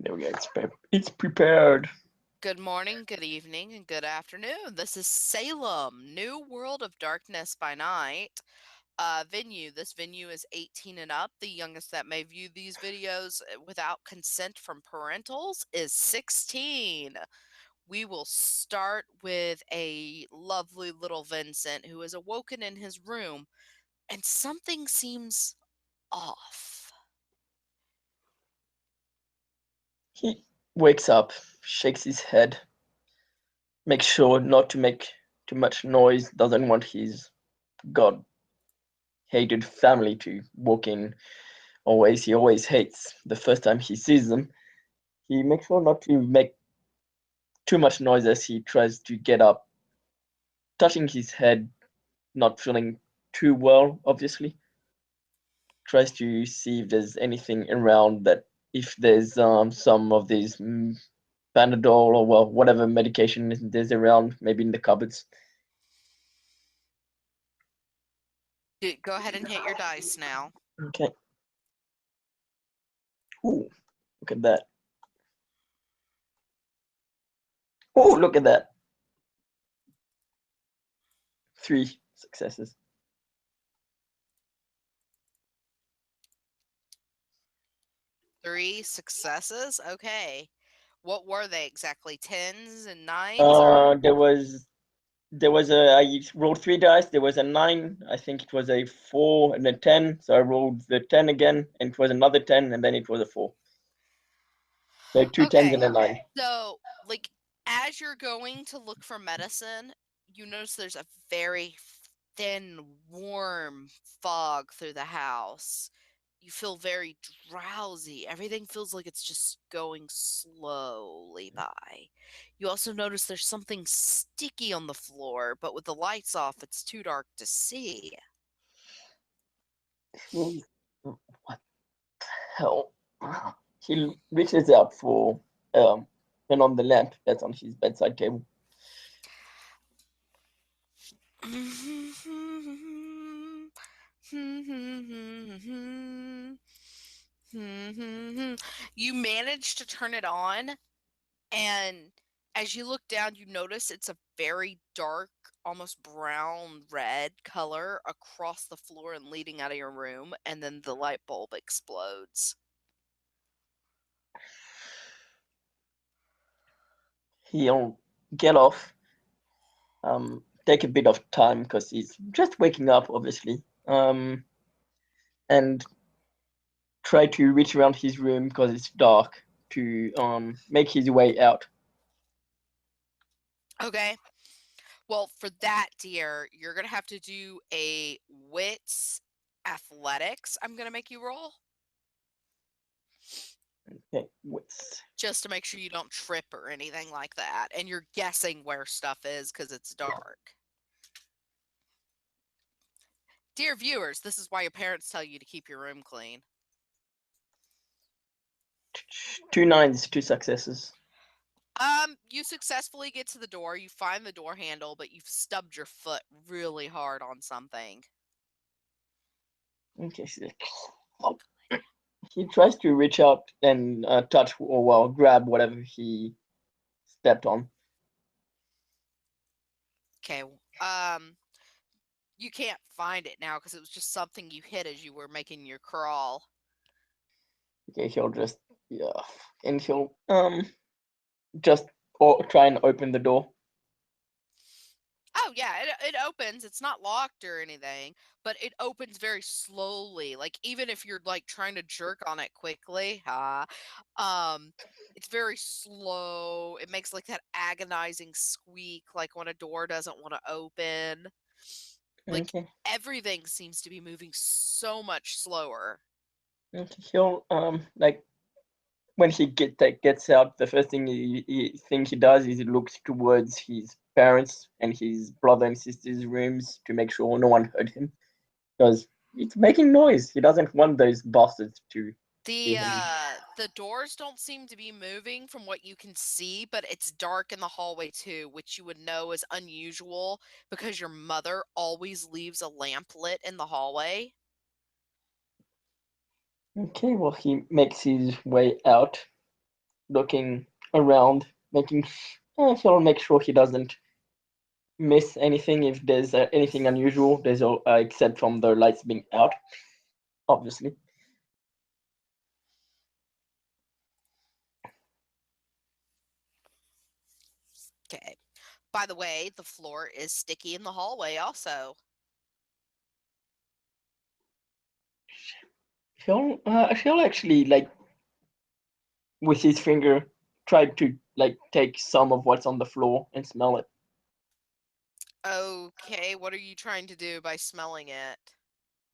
There we go. It's prepared. Good morning, good evening, and good afternoon. This is Salem, New World of Darkness by Night. Venue. This venue is 18 and up. The youngest that may view these videos without consent from parentals is 16. We will start with a lovely little Vincent who is awoken in his room and something seems off. He wakes up, shakes his head, makes sure not to make too much noise, doesn't want his god hated family to walk in. He always hates the first time he sees them. He makes sure not to make too much noise as he tries to get up, touching his head, not feeling too well, obviously. Tries to see if there's anything around that, if there's some of these Panadol or well whatever medication there's around, maybe in the cupboards. Go ahead and hit your dice now. Okay. Ooh, look at that. Oh, look at that. 3 successes. 3 successes? Okay. What were they exactly? Tens and nines or There was I rolled 3 dice. There was a 9. I think it was a 4 and a 10. So I rolled the 10 again, and it was another 10, and then it was a 4. So two tens and okay. a 9. So, like as you're going to look for medicine, you notice there's a very thin, warm fog through the house. You feel very drowsy. Everything feels like it's just going slowly by. You also notice there's something sticky on the floor, but with the lights off, it's too dark to see. What the hell? He reaches out for turn on the lamp that's on his bedside table. You manage to turn it on, and as you look down, you notice it's a very dark, almost brown red color across the floor and leading out of your room, and then the light bulb explodes. He'll get off, take a bit of time because he's just waking up, obviously, and try to reach around his room because it's dark to make his way out. Okay. Well, for that, dear, you're going to have to do a wits athletics. I'm going to make you roll Okay, what's just to make sure you don't trip or anything like that. And you're guessing where stuff is because it's dark. Dear viewers, this is why your parents tell you to keep your room clean. 2 9s, 2 successes. You successfully get to the door, you find the door handle, but you've stubbed your foot really hard on something. Okay, so he tries to reach out and touch or well grab whatever he stepped on. Okay. You can't find it now because it was just something you hit as you were making your crawl. Okay, he'll just yeah, and he'll just try and open the door. Oh yeah, it opens. It's not locked or anything, but it opens very slowly. Like even if you're like trying to jerk on it quickly, um, it's very slow. It makes like that agonizing squeak, like when a door doesn't want to open. Like Okay, everything seems to be moving so much slower. okay, he'll like when he gets out, the first thing he does is he looks towards his parents and his brother and sister's rooms to make sure no one heard him because it's making noise. He doesn't want those bastards to see him. The doors don't seem to be moving from what you can see, but it's dark in the hallway too, which you would know is unusual because your mother always leaves a lamp lit in the hallway. Okay, well he makes his way out looking around, he'll make sure he doesn't miss anything if there's anything unusual. There's except from the lights being out, obviously. Okay. By the way, the floor is sticky in the hallway also. He'll actually like with his finger try to like take some of what's on the floor and smell it. Okay, what are you trying to do by smelling it?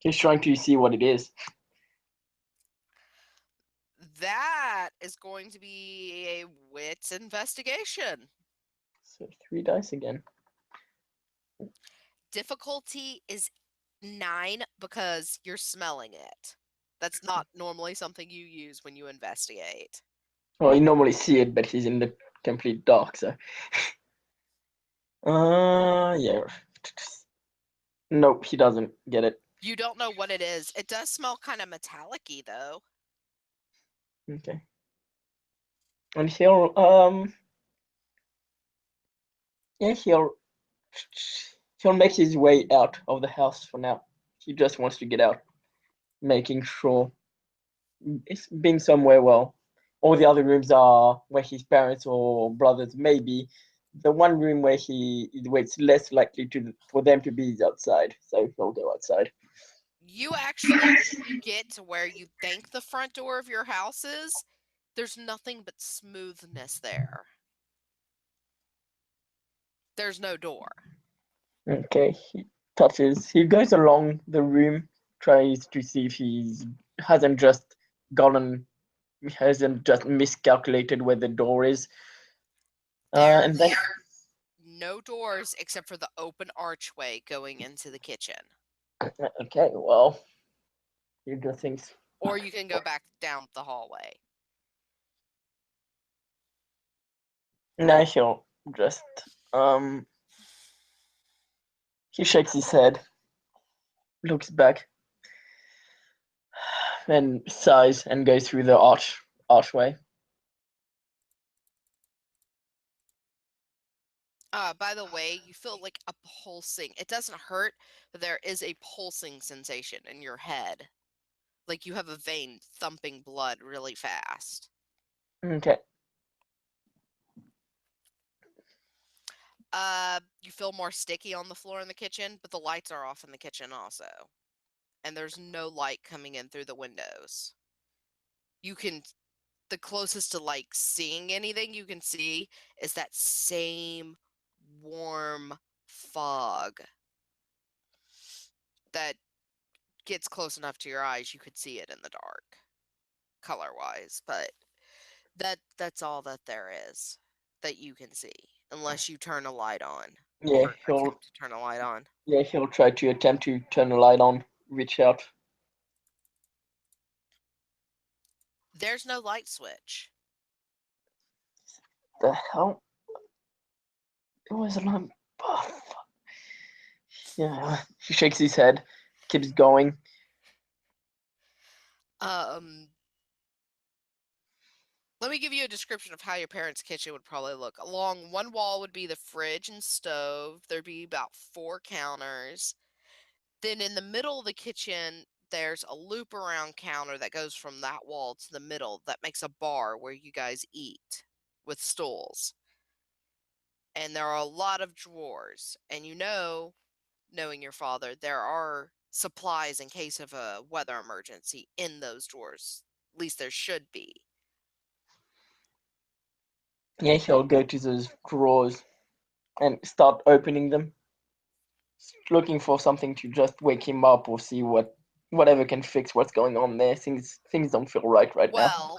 He's trying to see what it is. That is going to be a wits investigation. So 3 dice again. Difficulty is 9 because you're smelling it. That's not normally something you use when you investigate. Well, you normally see it, but he's in the complete dark, so. Yeah. Nope, he doesn't get it. You don't know what it is. It does smell kind of metallic-y, though. Okay. And yeah, he'll make his way out of the house for now. He just wants to get out, making sure it's being somewhere well. All the other rooms are where his parents or brothers may be. The one room where it's less likely for them to be is outside, so he'll go outside. You actually, when you get to where you think the front door of your house is, there's nothing but smoothness there. There's no door. Okay, he goes along the room, tries to see if hasn't just gotten, hasn't just miscalculated where the door is. And then, There's no doors except for the open archway going into the kitchen. okay, well, he just thinks, Or you can go back down the hallway. no, he'll just, he shakes his head, looks back, and sighs and goes through the archway. By the way, you feel like a pulsing. It doesn't hurt, but there is a pulsing sensation in your head. Like you have a vein thumping blood really fast. Okay. You feel more sticky on the floor in the kitchen, but the lights are off in the kitchen also. And there's no light coming in through the windows. You can, the closest to like seeing anything you can see is that same warm fog that gets close enough to your eyes you could see it in the dark, color wise, but that's all that there is that you can see unless you turn a light on Yeah, or attempt to turn a light on. he'll try to attempt to turn the light on, reach out. There's no light switch. The hell? It was a lamp. Oh, yeah, he shakes his head, keeps going. Um, Let me give you a description of how your parents' kitchen would probably look. Along one wall would be the fridge and stove. There'd be about 4 counters. Then in the middle of the kitchen, there's a loop around counter that goes from that wall to the middle that makes a bar where you guys eat with stools. And there are a lot of drawers. And knowing your father, there are supplies in case of a weather emergency in those drawers. At least there should be. Yeah, he'll go to those drawers and start opening them, looking for something to just wake him up or see whatever can fix what's going on there. Things don't feel right now. Well,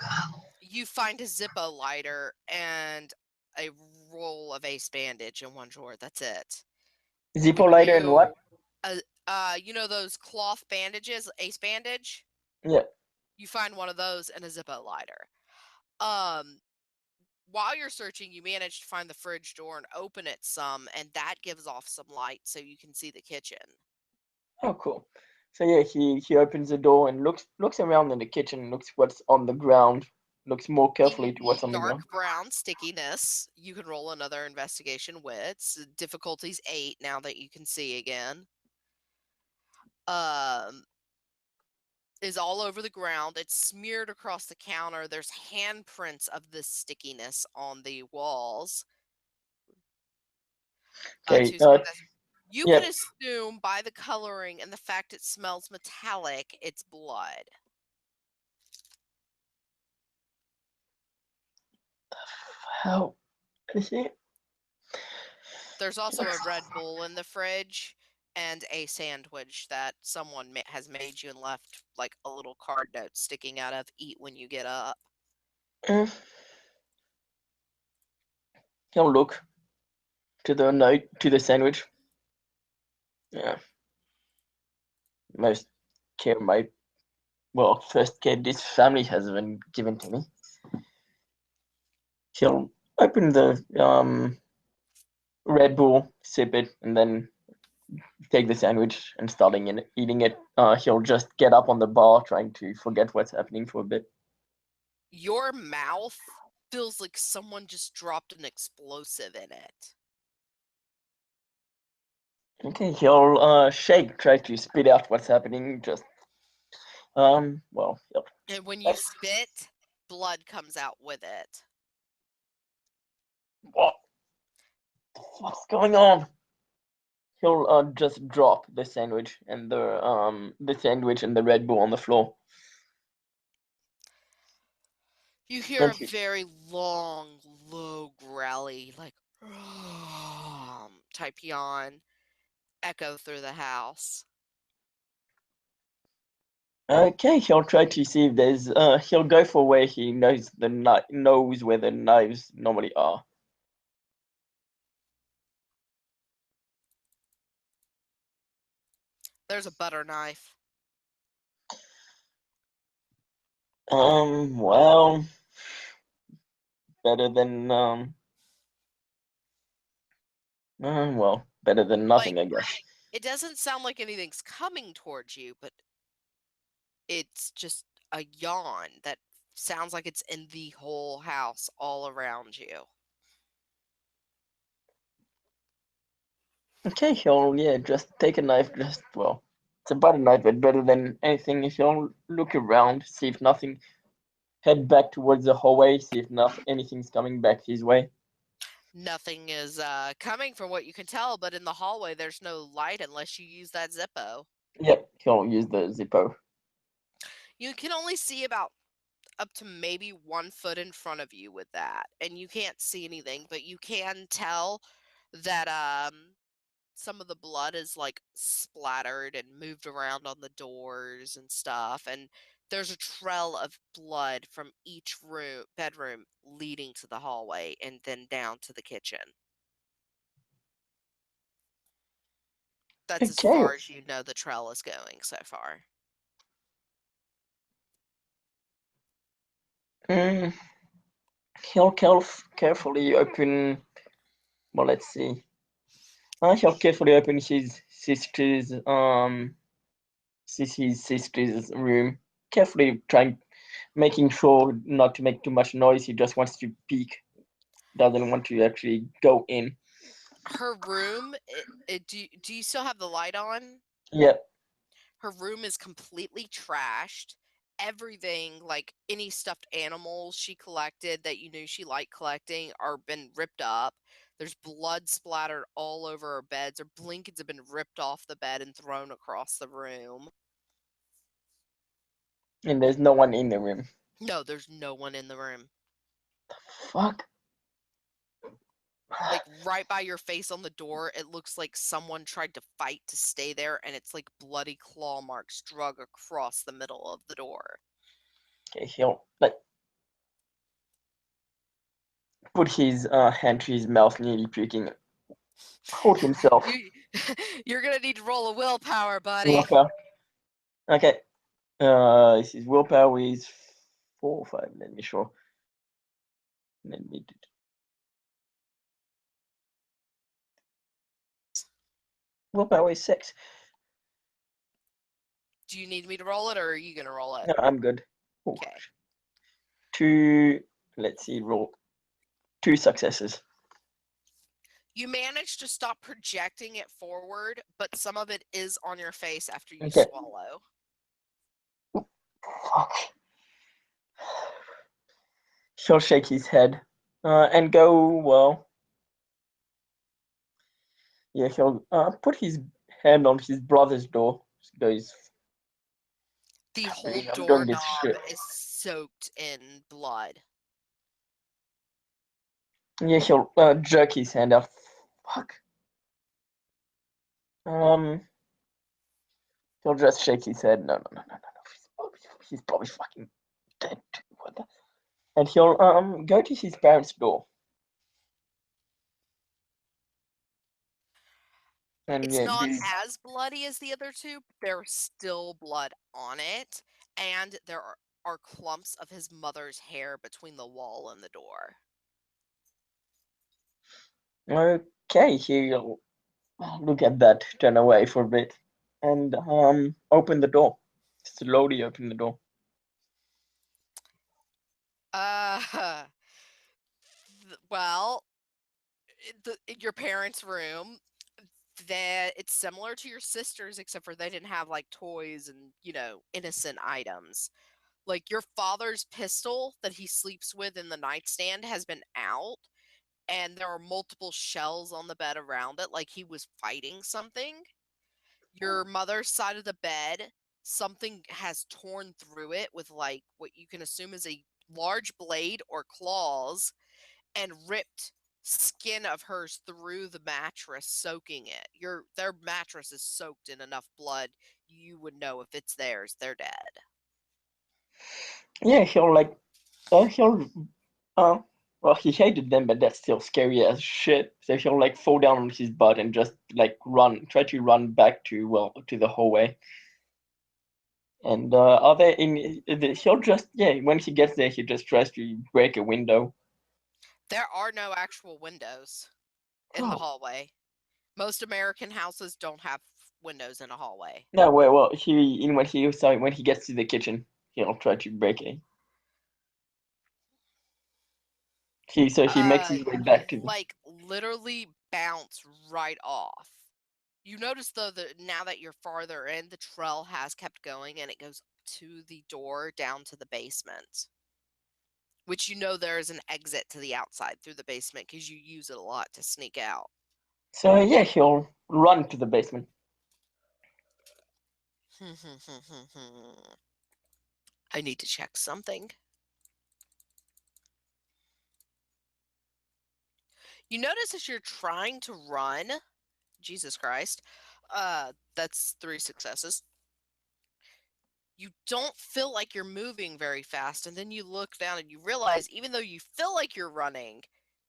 you find a Zippo lighter and a roll of ace bandage in one drawer. That's it. Zippo When lighter and what? you know those cloth bandages, ace bandage? Yeah. You find one of those and a Zippo lighter. Um, while you're searching, you manage to find the fridge door and open it some, and that gives off some light so you can see the kitchen. Oh, cool. So yeah, he opens the door and looks around in the kitchen, looks what's on the ground, looks more carefully to The what's on the dark ground. brown stickiness, you can roll another investigation wits. Difficulty's 8 now that you can see again. Is all over the ground. It's smeared across the counter. There's handprints of this stickiness on the walls. Okay. Two success. You Yeah. can assume by the coloring and the fact it smells metallic, it's blood. How? Is it? There's also a Red Bull in the fridge and a sandwich that someone has made you and left like a little card note sticking out of eat when you get up. He'll look to the note, to the sandwich. Yeah. Most care first care this family has been given to me. He'll open the Red Bull, sip it, and then take the sandwich and starting eating it. He'll just get up on the bar, trying to forget what's happening for a bit. Your mouth feels like someone just dropped an explosive in it. Okay, he'll shake, try to spit out what's happening. Just well, And when you spit, blood comes out with it. What's going on? He'll just drop the sandwich and the Red Bull on the floor. You hear Thank a you. very long, low, growly, like type yawn echo through the house. Okay, he'll try to see if there's. He'll go for where he knows knows where the knives normally are. There's a butter knife. Well, better than better than Like, nothing, I guess. it doesn't sound like anything's coming towards you, but it's just a yawn that sounds like it's in the whole house all around you. Okay, he'll just take a knife. It's a butter knife, but better than anything. If he'll look around, see if nothing, head back towards the hallway, see if anything's coming back his way. Nothing is coming from what you can tell, but in the hallway there's no light unless you use that Zippo. Yep, he'll use the Zippo. You can only see about up to maybe 1 foot in front of you with that, and you can't see anything, but you can tell that some of the blood is like splattered and moved around on the doors and stuff, and there's a trail of blood from each bedroom leading to the hallway and then down to the kitchen. That's as Okay. far as you know the trail is going so far. Mm, he'll carefully open. Well, let's see. He'll carefully open his sister's room. Carefully making sure not to make too much noise. He just wants to peek. Doesn't want to actually go in. Her room, do you still have the light on? Yep. Her room is completely trashed. Everything, like any stuffed animals she collected that you knew she liked collecting, are been ripped up. There's blood splattered all over her beds. Her blankets have been ripped off the bed and thrown across the room. And there's no one in the room. No, there's no one in the room. Fuck. Like right by your face on the door, it looks like someone tried to fight to stay there, and it's like bloody claw marks drug across the middle of the door. Okay, he'll put his hand to his mouth, nearly puking. Hold himself. You're gonna need to roll a willpower, buddy. Willpower. Okay. His willpower is 4 or 5. Let me show. Let me. Willpower is 6. Do you need me to roll it, or are you gonna roll it? No, I'm good. Okay. let's see, roll 2 successes. You manage to stop projecting it forward, but some of it is on your face after you Okay. swallow. Fuck. He'll shake his head and go, well, yeah, he'll put his hand on his brother's door. Goes, The whole I'm doing this doorknob shit. is soaked in blood. Yeah, he'll jerk his hand out. Fuck. He'll just shake his head. No. He's probably fucking dead too. What the? And he'll go to his parents' door. And It's yeah, not this. as bloody as the other two, but there's still blood on it, and there are clumps of his mother's hair between the wall and the door. Okay, he'll look at that, turn away for a bit, and open the door. Slowly open the door. Well, in your parents' room, that it's similar to your sister's, except for they didn't have like toys and innocent items. Like your father's pistol that he sleeps with in the nightstand has been out, and there are multiple shells on the bed around it, like he was fighting something. Your mother's side of the bed, something has torn through it with like what you can assume is a large blade or claws, and ripped skin of hers through the mattress, soaking it. Their mattress is soaked in enough blood you would know if it's theirs, they're dead. Yeah, he'll well, he hated them, but that's still scary as shit. So he'll like fall down on his butt and just like try to run back to the hallway. And are there in? He'll just when he gets there, he just tries to break a window. There are no actual windows in the Oh hallway. Most American houses don't have windows in a hallway. no, well, when he gets to the kitchen, he'll try to break it. He makes his way You back to the. like literally bounce right off. You notice though that now that you're farther in, the trail has kept going and it goes to the door down to the basement. Which there is an exit to the outside through the basement because you use it a lot to sneak out. So yeah, he'll run to the basement. I need to check something. You notice as you're trying to run, Jesus Christ, that's 3 successes. You don't feel like you're moving very fast, and then you look down and you realize even though you feel like you're running,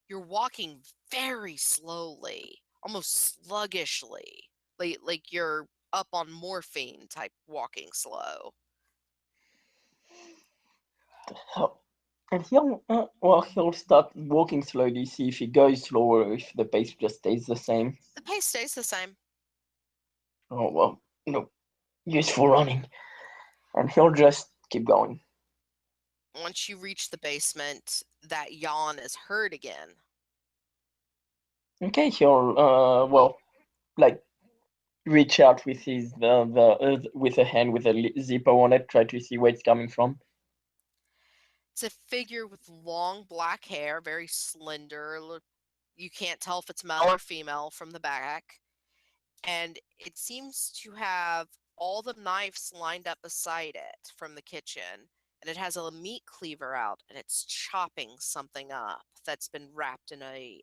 you're walking very slowly, almost sluggishly. Like you're up on morphine type walking slow. Hell. And he'll start walking slowly, see if he goes slower or if the pace just stays the same. The pace stays the same. Oh well, no, useful running. And he'll just keep going. Once you reach the basement, that yawn is heard again. Okay, he'll like reach out with his the with a hand with a zippo on it, try to see where it's coming from. It's a figure with long black hair, very slender. You can't tell if it's male or female from the back. And it seems to have all the knives lined up beside it from the kitchen. And it has a meat cleaver out and it's chopping something up that's been wrapped in a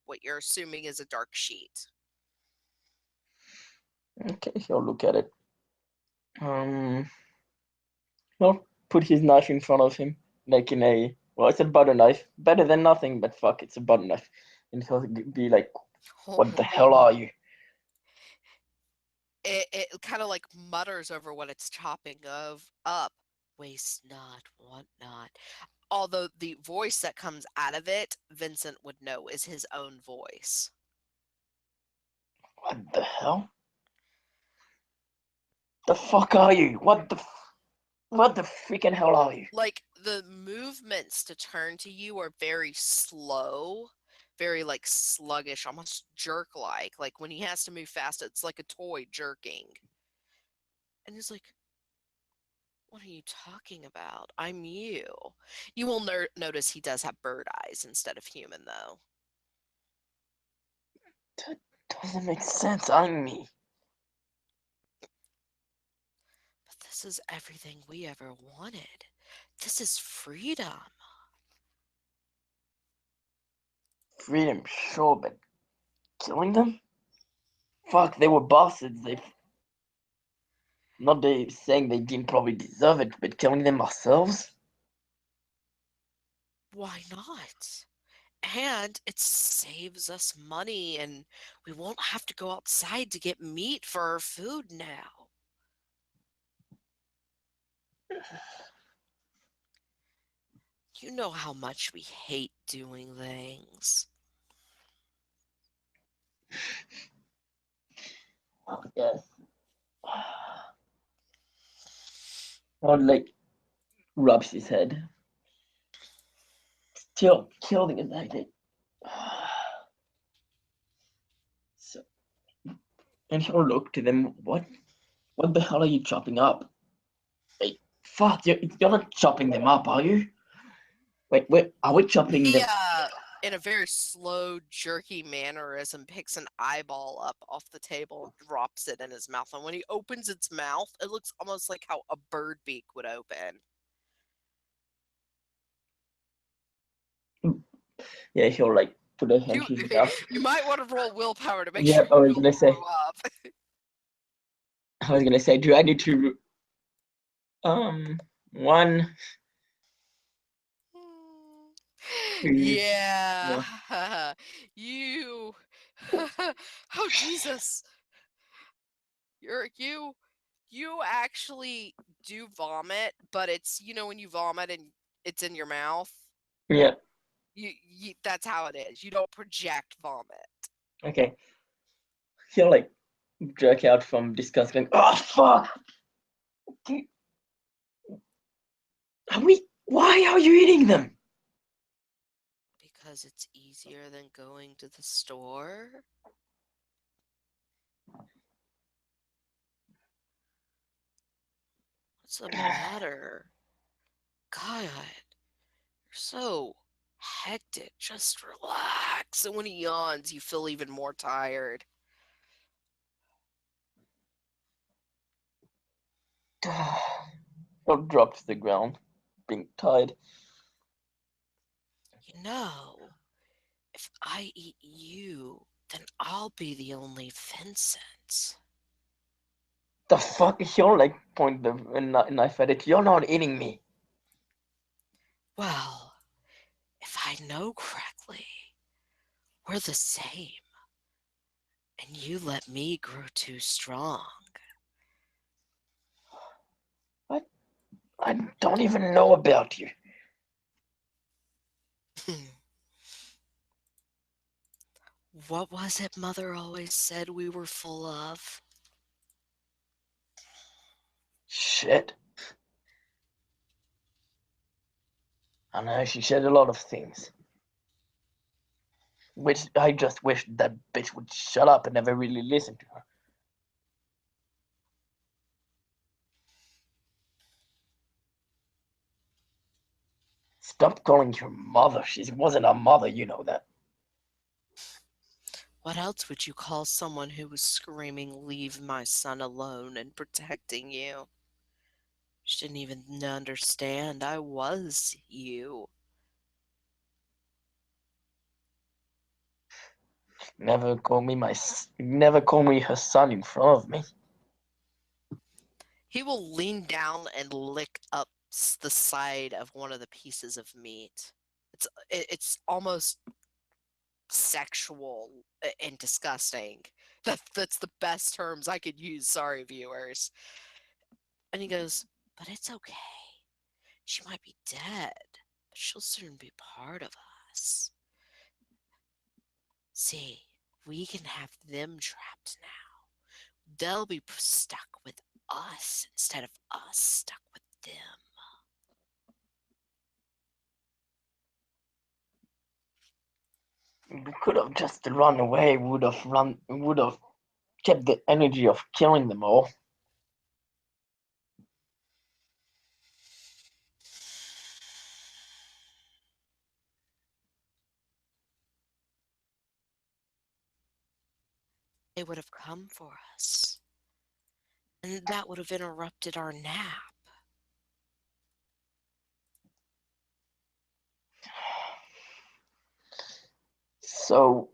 what you're assuming is a dark sheet. Okay, he'll look at it. Um, he'll put his knife in front of him, like in a it's a butter knife, better than nothing, but fuck, it's a butter knife, and he'll be like, "What the hell are you?" It kind of like mutters over what it's chopping of up. Waste not, want not. Although the voice that comes out of it, Vincent would know is his own voice. What the hell? The fuck are you? What the freaking hell are you? Like the movements to turn to you are very slow, very like sluggish, almost jerk-like when he has to move fast, it's like a toy jerking. And he's like, what are you talking about? I'm you. You will notice he does have bird eyes instead of human, though. That doesn't make sense. I'm me. But this is everything we ever wanted. This is freedom. Freedom, sure, but killing them? Fuck, they were bastards. Not they saying they didn't probably deserve it, but killing them ourselves? Why not? And it saves us money, and we won't have to go outside to get meat for our food now. You know how much we hate doing things. Yes. Rod like rubs his head. Still killing him like that. So, and he'll look to them. What the hell are you chopping up? Wait, fuck, you're not chopping them up, are you? Wait, are we chopping He, them? in a very slow, jerky mannerism, picks an eyeball up off the table and drops it in his mouth. And when he opens its mouth, it looks almost like how a bird beak would open. Yeah, he'll like put a hand You to his mouth. you might want to roll willpower to make Yeah, sure you don't throw up. I was gonna say, do I need to one, two, Yeah. yeah, You. Oh Jesus. You actually do vomit, but it's when you vomit and it's in your mouth. yeah, That's how it is. You don't project vomit. okay. He'll like jerk out from disgust, going, "Oh fuck! Are we? Why are you eating them?" Because it's easier than going to the store. What's the matter? God, you're so hectic. Just relax. And when he yawns, you feel even more tired. He'll drop to the ground, being tired. You know, if I eat you, then I'll be the only Vincent. The fuck? He'll like point the knife at it. You're not eating me. Well, if I know correctly, we're the same. And you let me grow too strong. What? I don't even know about you. What was it Mother always said we were full of? Shit. I know she said a lot of things. Which I just wish that bitch would shut up and never really listen to her. Stop calling her mother. She wasn't a mother, you know that. What else would you call someone who was screaming, "Leave my son alone," and protecting you? She didn't even understand I was you. Never call me her son in front of me. He will lean down and lick up the side of one of the pieces of meat. It's almost sexual and disgusting. That's the best terms I could use. Sorry, viewers. And he goes, "But it's okay. She might be dead, but she'll soon be part of us. See, we can have them trapped now. They'll be stuck with us instead of us stuck with them." We could have just run away. Would have kept the energy of killing them all. They would have come for us. And that would have interrupted our nap. So,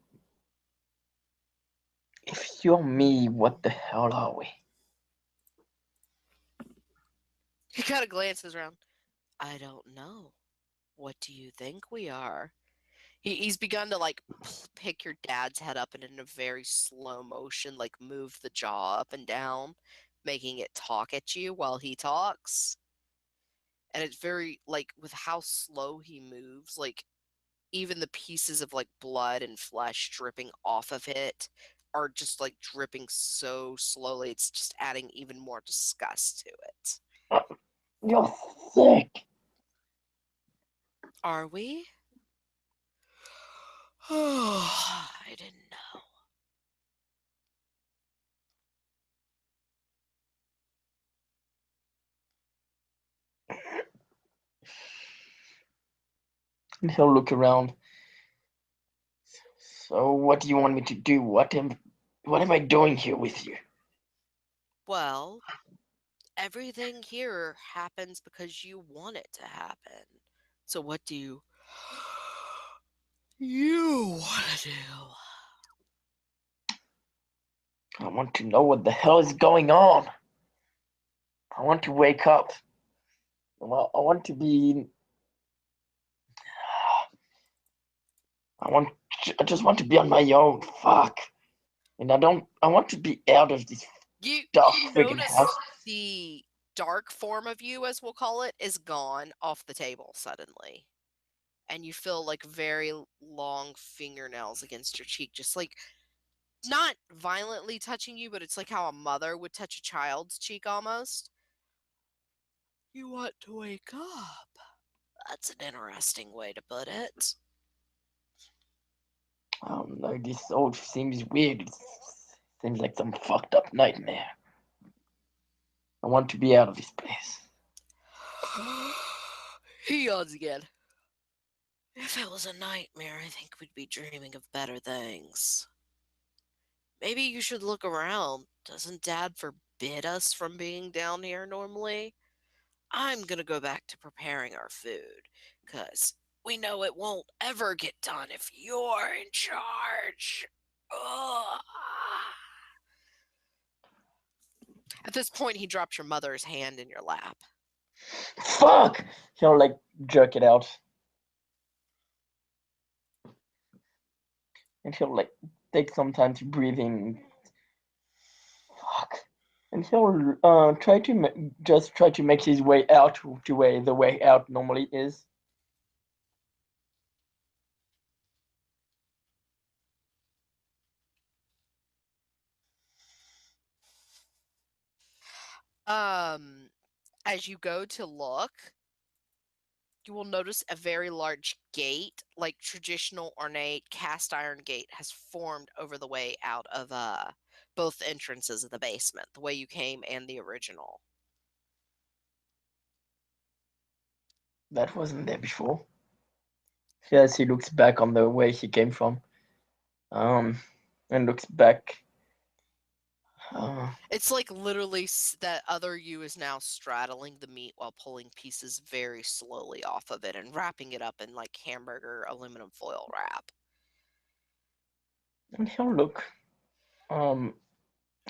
if you're me, what the hell are we? He kind of glances around. I don't know. What do you think we are? He's begun to like pick your dad's head up and in a very slow motion, like move the jaw up and down, making it talk at you while he talks. And it's very like with how slow he moves, like even the pieces of like blood and flesh dripping off of it are just like dripping so slowly. It's just adding even more disgust to it. You're sick. Are we? I didn't know. And he'll look around. So, what do you want me to do? What am I doing here with you? Well, everything here happens because you want it to happen. So what do you want to do? I want to know what the hell is going on. I want to wake up. Well, I want to be. I just want to be on my own. Fuck. And I want to be out of this dark You friggin' notice house. the dark form of you, as we'll call it, is gone off the table suddenly. And you feel like very long fingernails against your cheek, just like not violently touching you, but it's like how a mother would touch a child's cheek almost. You want to wake up. That's an interesting way to put it. I don't know. This all seems weird. It seems like some fucked up nightmare. I want to be out of this place. He yawns again. If it was a nightmare, I think we'd be dreaming of better things. Maybe you should look around. Doesn't Dad forbid us from being down here normally? I'm gonna go back to preparing our food, 'cause we know it won't ever get done if you're in charge. Ugh. At this point, he drops your mother's hand in your lap. Fuck! He'll like jerk it out. And he'll like take some time to breathe in. Fuck. And he'll just try to make his way out to where the way out normally is. As you go to look, you will notice a very large gate, like traditional ornate cast iron gate, has formed over the way out of both entrances of the basement, the way you came and the original. That wasn't there before. Yes, he looks back on the way he came from. Um, and looks back. Uh, It's like literally that other you is now straddling the meat while pulling pieces very slowly off of it and wrapping it up in like hamburger aluminum foil wrap. and Um,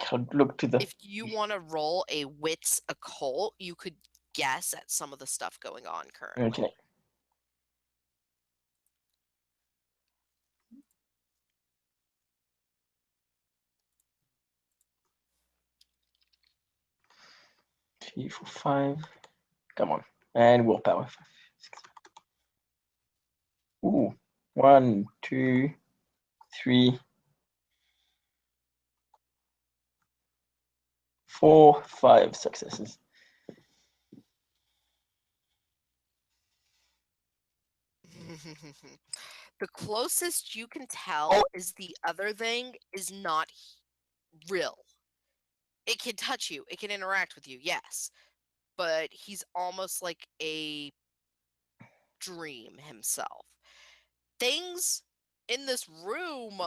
he'll look to the. If you want to roll a wits occult, you could guess at some of the stuff going on currently. Okay. Three, four, five. Come on. And willpower. 5, 6. Ooh. 1, 2, 3, 4, 5 successes. The closest you can tell is the other thing is not real. It can touch you, it can interact with you, yes, but he's almost like a dream himself. Things in this room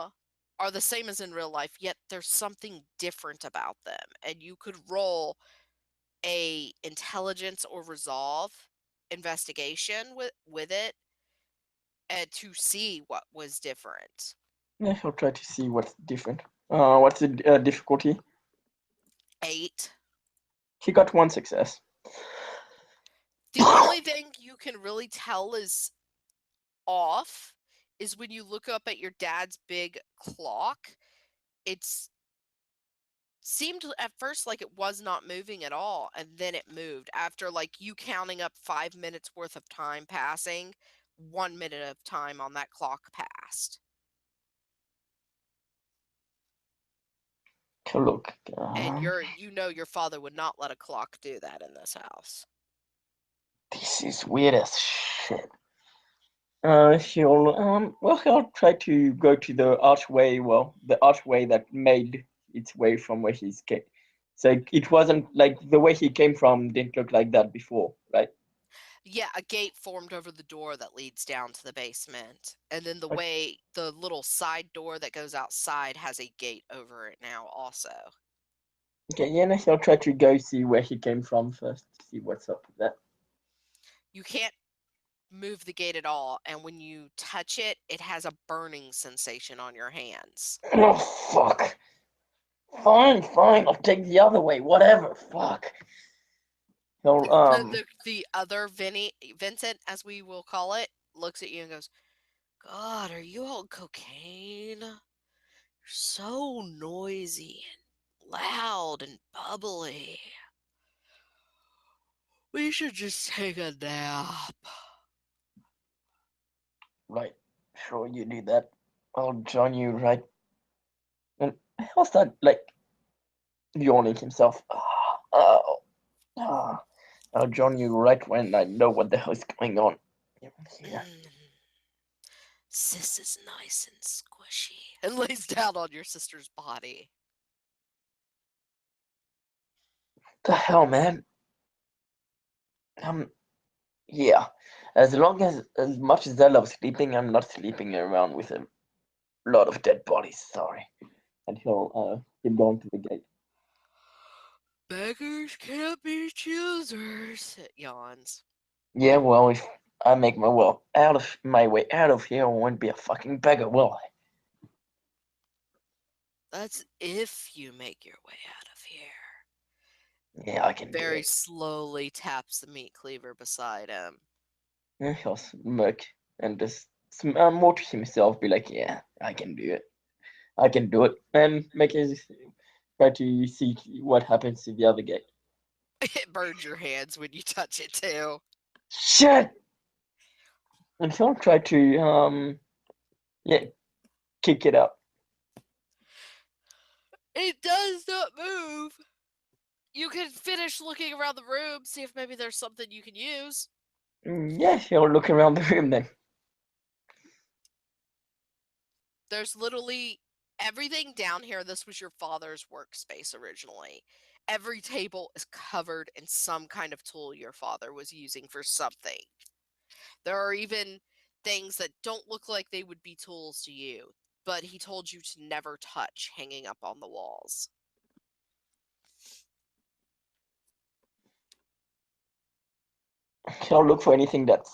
are the same as in real life, yet there's something different about them, and you could roll a intelligence or resolve investigation with it and to see what was different. Yeah, I'll try to see what's different. What's the difficulty? 8. He got 1 success. The only thing you can really tell is off is when you look up at your dad's big clock. It's seemed at first like it was not moving at all, and then it moved after like you counting up 5 minutes worth of time passing. 1 minute of time on that clock passed. Look. And your father would not let a clock do that in this house. This is weird as shit. He'll try to go to the archway. Well, the archway that made its way from where he's came. So it wasn't like the way he came from didn't look like that before, right? Yeah, a gate formed over the door that leads down to the basement. And then Okay. the little side door that goes outside has a gate over it now also. Okay, yeah, no, he'll try to go see where he came from first, see what's up with that. You can't move the gate at all, and when you touch it, it has a burning sensation on your hands. Oh, fuck. Fine, I'll take the other way, whatever, fuck. He'll, The other Vincent, as we will call it, looks at you and goes, God, are you on cocaine? You're so noisy and loud and bubbly. We should just take a nap. right, sure, you do that. I'll join you, right? And he'll start, like, yawning himself. I'll join you right when I know what the hell is going on. Yeah. Sis is nice and squishy. And lays down on your sister's body. The hell, man? Yeah. As much as I love sleeping, I'm not sleeping around with a lot of dead bodies. Sorry. And he'll keep going to the gate. Beggars can't be choosers. It yawns. Yeah, well, if I make my way out of here, I won't be a fucking beggar, will I? That's if you make your way out of here. Yeah, I can do Very it. slowly taps the meat cleaver beside him. And he'll smirk and just more to himself, be like, "Yeah, I can do it. I can do it," and make his try to see what happens to the other gate. It burns your hands when you touch it too. Shit! And he'll try to yeah, kick it up. It does not move. You can finish looking around the room, see if maybe there's something you can use. Yeah, he'll look around the room then. There's literally everything down here. This was your father's workspace originally. Every table is covered in some kind of tool your father was using for something. There are even things that don't look like they would be tools to you, but he told you to never touch hanging up on the walls. He'll look for anything that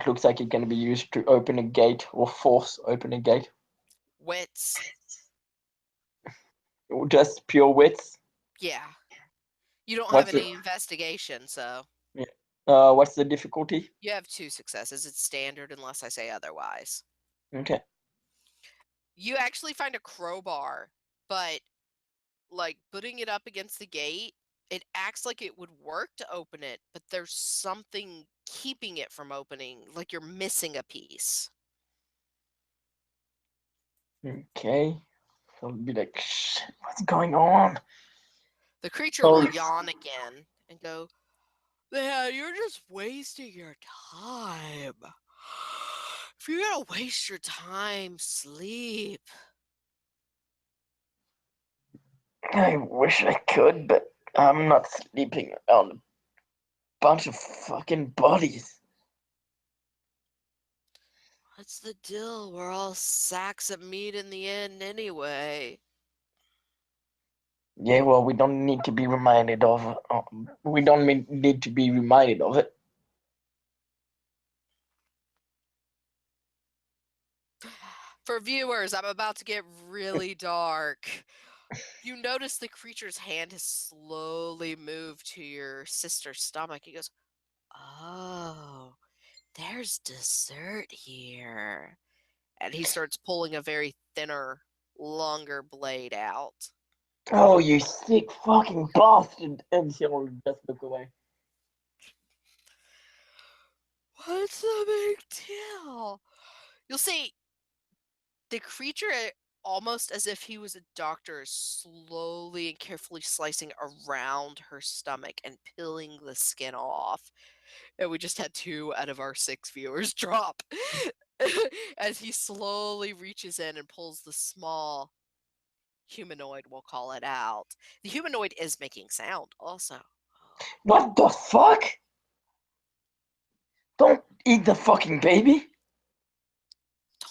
looks like it can be used to open a gate or force open a gate. Wits. Just pure wits. Yeah. You don't have What's any the investigation, so yeah. What's the difficulty? you have 2 successes. It's standard unless I say otherwise. Okay. You actually find a crowbar, but like putting it up against the gate, it acts like it would work to open it, but there's something keeping it from opening, like you're missing a piece. Okay. He'll be like, shit, what's going on? The creature will Oh, yawn again and go, yeah, you're just wasting your time. If you're gonna waste your time, sleep. I wish I could, but I'm not sleeping around a bunch of fucking bodies. What's the deal? We're all sacks of meat in the end anyway. Yeah, well, we don't need to be reminded of. We don't need to be reminded of it. For viewers, I'm about to get really dark. You notice the creature's hand has slowly moved to your sister's stomach. He goes, "Oh, there's dessert here." And he starts pulling a very thinner, longer blade out. Oh, you sick fucking bastard! And she'll just look away. What's the big deal? You'll see the creature, almost as if he was a doctor, is slowly and carefully slicing around her stomach and peeling the skin off. And we just had 2 out of our 6 viewers drop as he slowly reaches in and pulls the small humanoid, we'll call it, out. The humanoid is making sound also. What the fuck? Don't eat the fucking baby.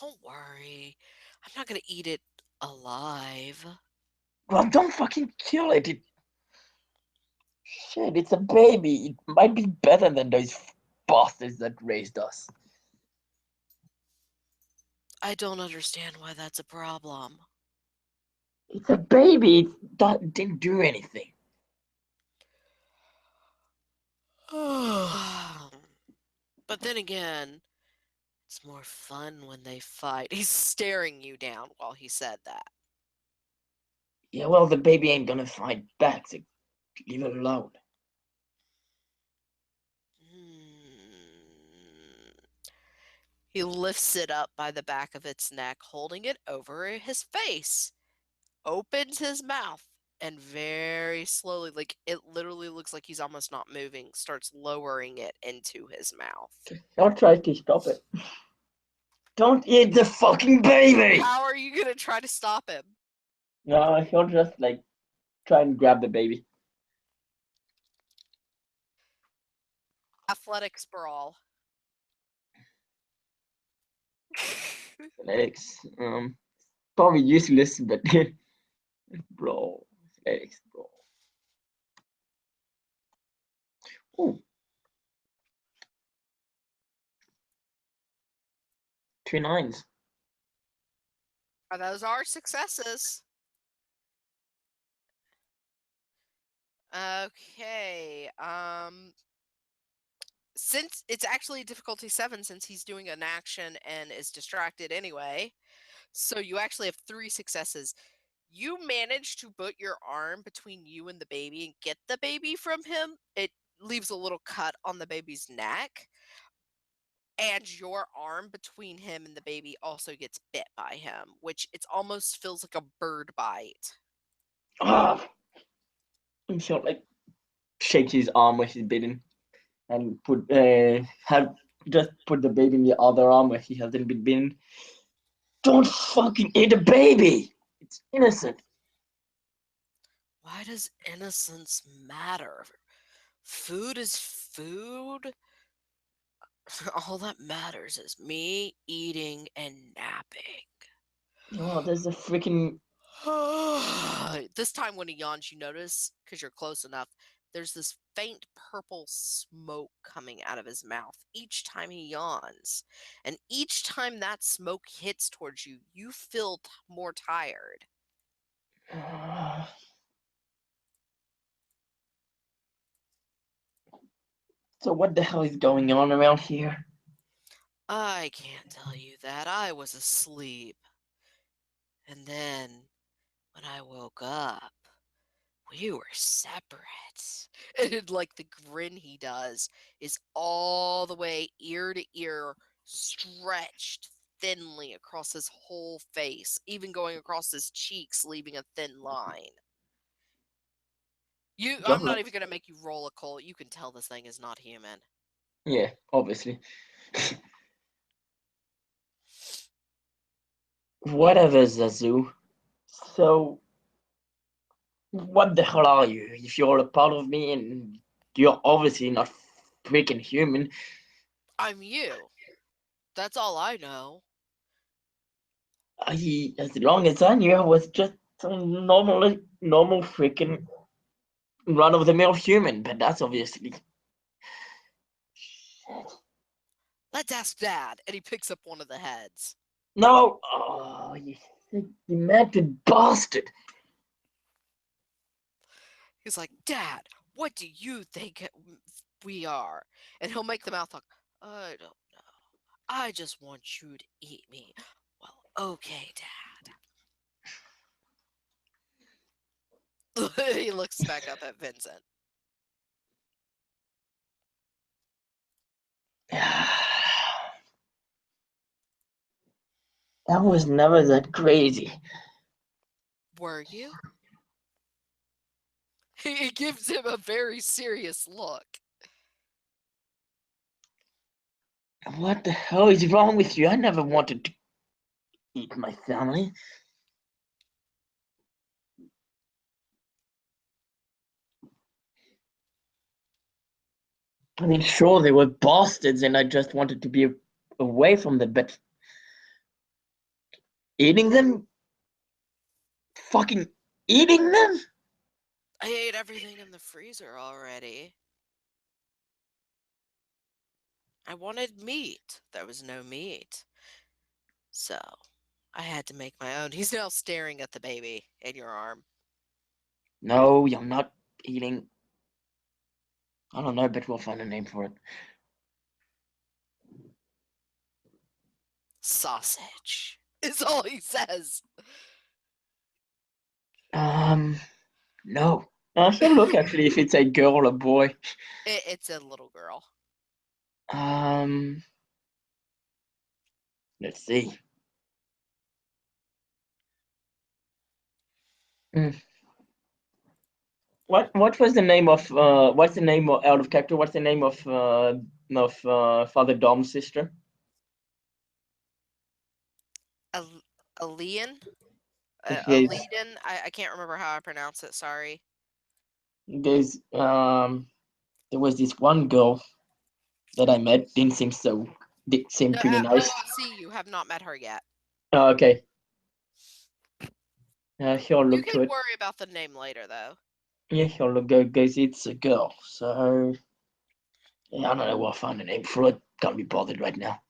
Don't worry, I'm not gonna eat it alive. Well, don't fucking kill it. Shit, it's a baby. It might be better than those bastards that raised us. I don't understand why that's a problem. It's a baby. It didn't do anything. But then again, it's more fun when they fight. He's staring you down while he said that. Yeah, well, the baby ain't gonna fight back, so leave it alone. He lifts it up by the back of its neck, holding it over his face, opens his mouth, and very slowly, like it literally looks like he's almost not moving, starts lowering it into his mouth. Don't try to stop it. Don't eat the fucking baby! How are you gonna try to stop him? No, he'll just like try and grab the baby. Athletics brawl. Athletics, probably useless, but bro, athletics, bro. Ooh, 2 9s. Those are successes. Okay. Since it's actually difficulty 7, since he's doing an action and is distracted anyway, so you actually have 3 successes. You manage to put your arm between you and the baby and get the baby from him. It leaves a little cut on the baby's neck, and your arm between him and the baby also gets bit by him, which it almost feels like a bird bite. Ah, and he'll like shake his arm where he's bitten, and have just put the baby in the other arm where he hasn't been bitten. Don't fucking eat a baby. It's innocent. Why does innocence matter? Food is food. All that matters is me eating and napping. Oh, there's a freaking. This time when he yawns, you notice, because you're close enough, there's this faint purple smoke coming out of his mouth each time he yawns. And each time that smoke hits towards you, you feel more tired. So what the hell is going on around here? I can't tell you that. I was asleep. And then, when I woke up, we were separate. And like the grin he does is all the way ear to ear, stretched thinly across his whole face, even going across his cheeks, leaving a thin line. I'm not even gonna make you roll a cult. You can tell this thing is not human. Yeah, obviously. Whatever, Zazu. So, what the hell are you? If you're a part of me and you're obviously not freaking human, I'm you. That's all I know. as long as I knew, I was just some normal freaking run of the mill human, but that's obviously. Let's ask Dad. And he picks up one of the heads. No! Oh, you demented bastard! He's like, Dad, what do you think we are? And he'll make the mouth talk. I don't know. I just want you to eat me. Well, okay, Dad. He looks back up at Vincent. I was never that crazy. Were you? He gives him a very serious look. What the hell is wrong with you? I never wanted to eat my family. I mean, sure, they were bastards and I just wanted to be away from them, but eating them? Fucking eating them? I ate everything in the freezer already. I wanted meat. There was no meat. So I had to make my own. He's now staring at the baby in your arm. No, you're not eating. I don't know, but we'll find a name for it. Sausage is all he says. No. I shall look actually if it's a girl or a boy. It's a little girl. Um, let's see. Mm. What was the name of what's the name of out of character? What's the name of Father Dom's sister? A Alian? Because Aleden? I can't remember how I pronounce it. Sorry. there's there was this one girl that I met didn't seem No, pretty nice. see, you have not met her yet. Oh, okay. He'll You look can to it. worry about the name later, though. Yeah, he'll look go goes it's a girl. So yeah, I don't know what I'll find a name for it. Can't be bothered right now.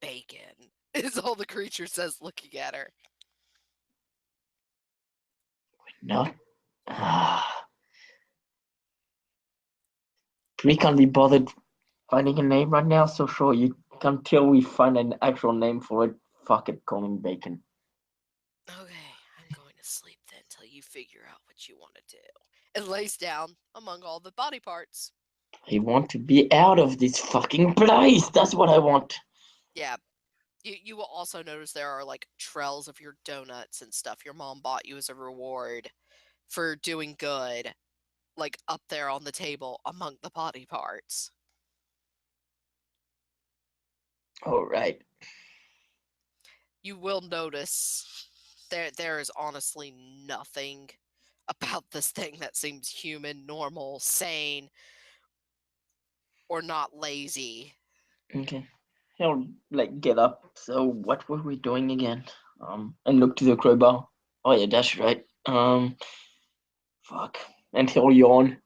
Bacon is all the creature says, looking at her. Not ah we can't be bothered finding a name right now, so sure you until we find an actual name for it, fuck it, call him Bacon. Okay, I'm going to sleep then till you figure out what you want to do. And lays down among all the body parts. I want to be out of this fucking place. That's what I want. Yeah, you will also notice there are like trails of your donuts and stuff your mom bought you as a reward for doing good, like up there on the table among the body parts. All right. You will notice there is honestly nothing about this thing that seems human, normal, sane, or not lazy. Okay. He'll like get up. So what were we doing again? And look to the crowbar. Oh yeah, that's right. Fuck. And he'll yawn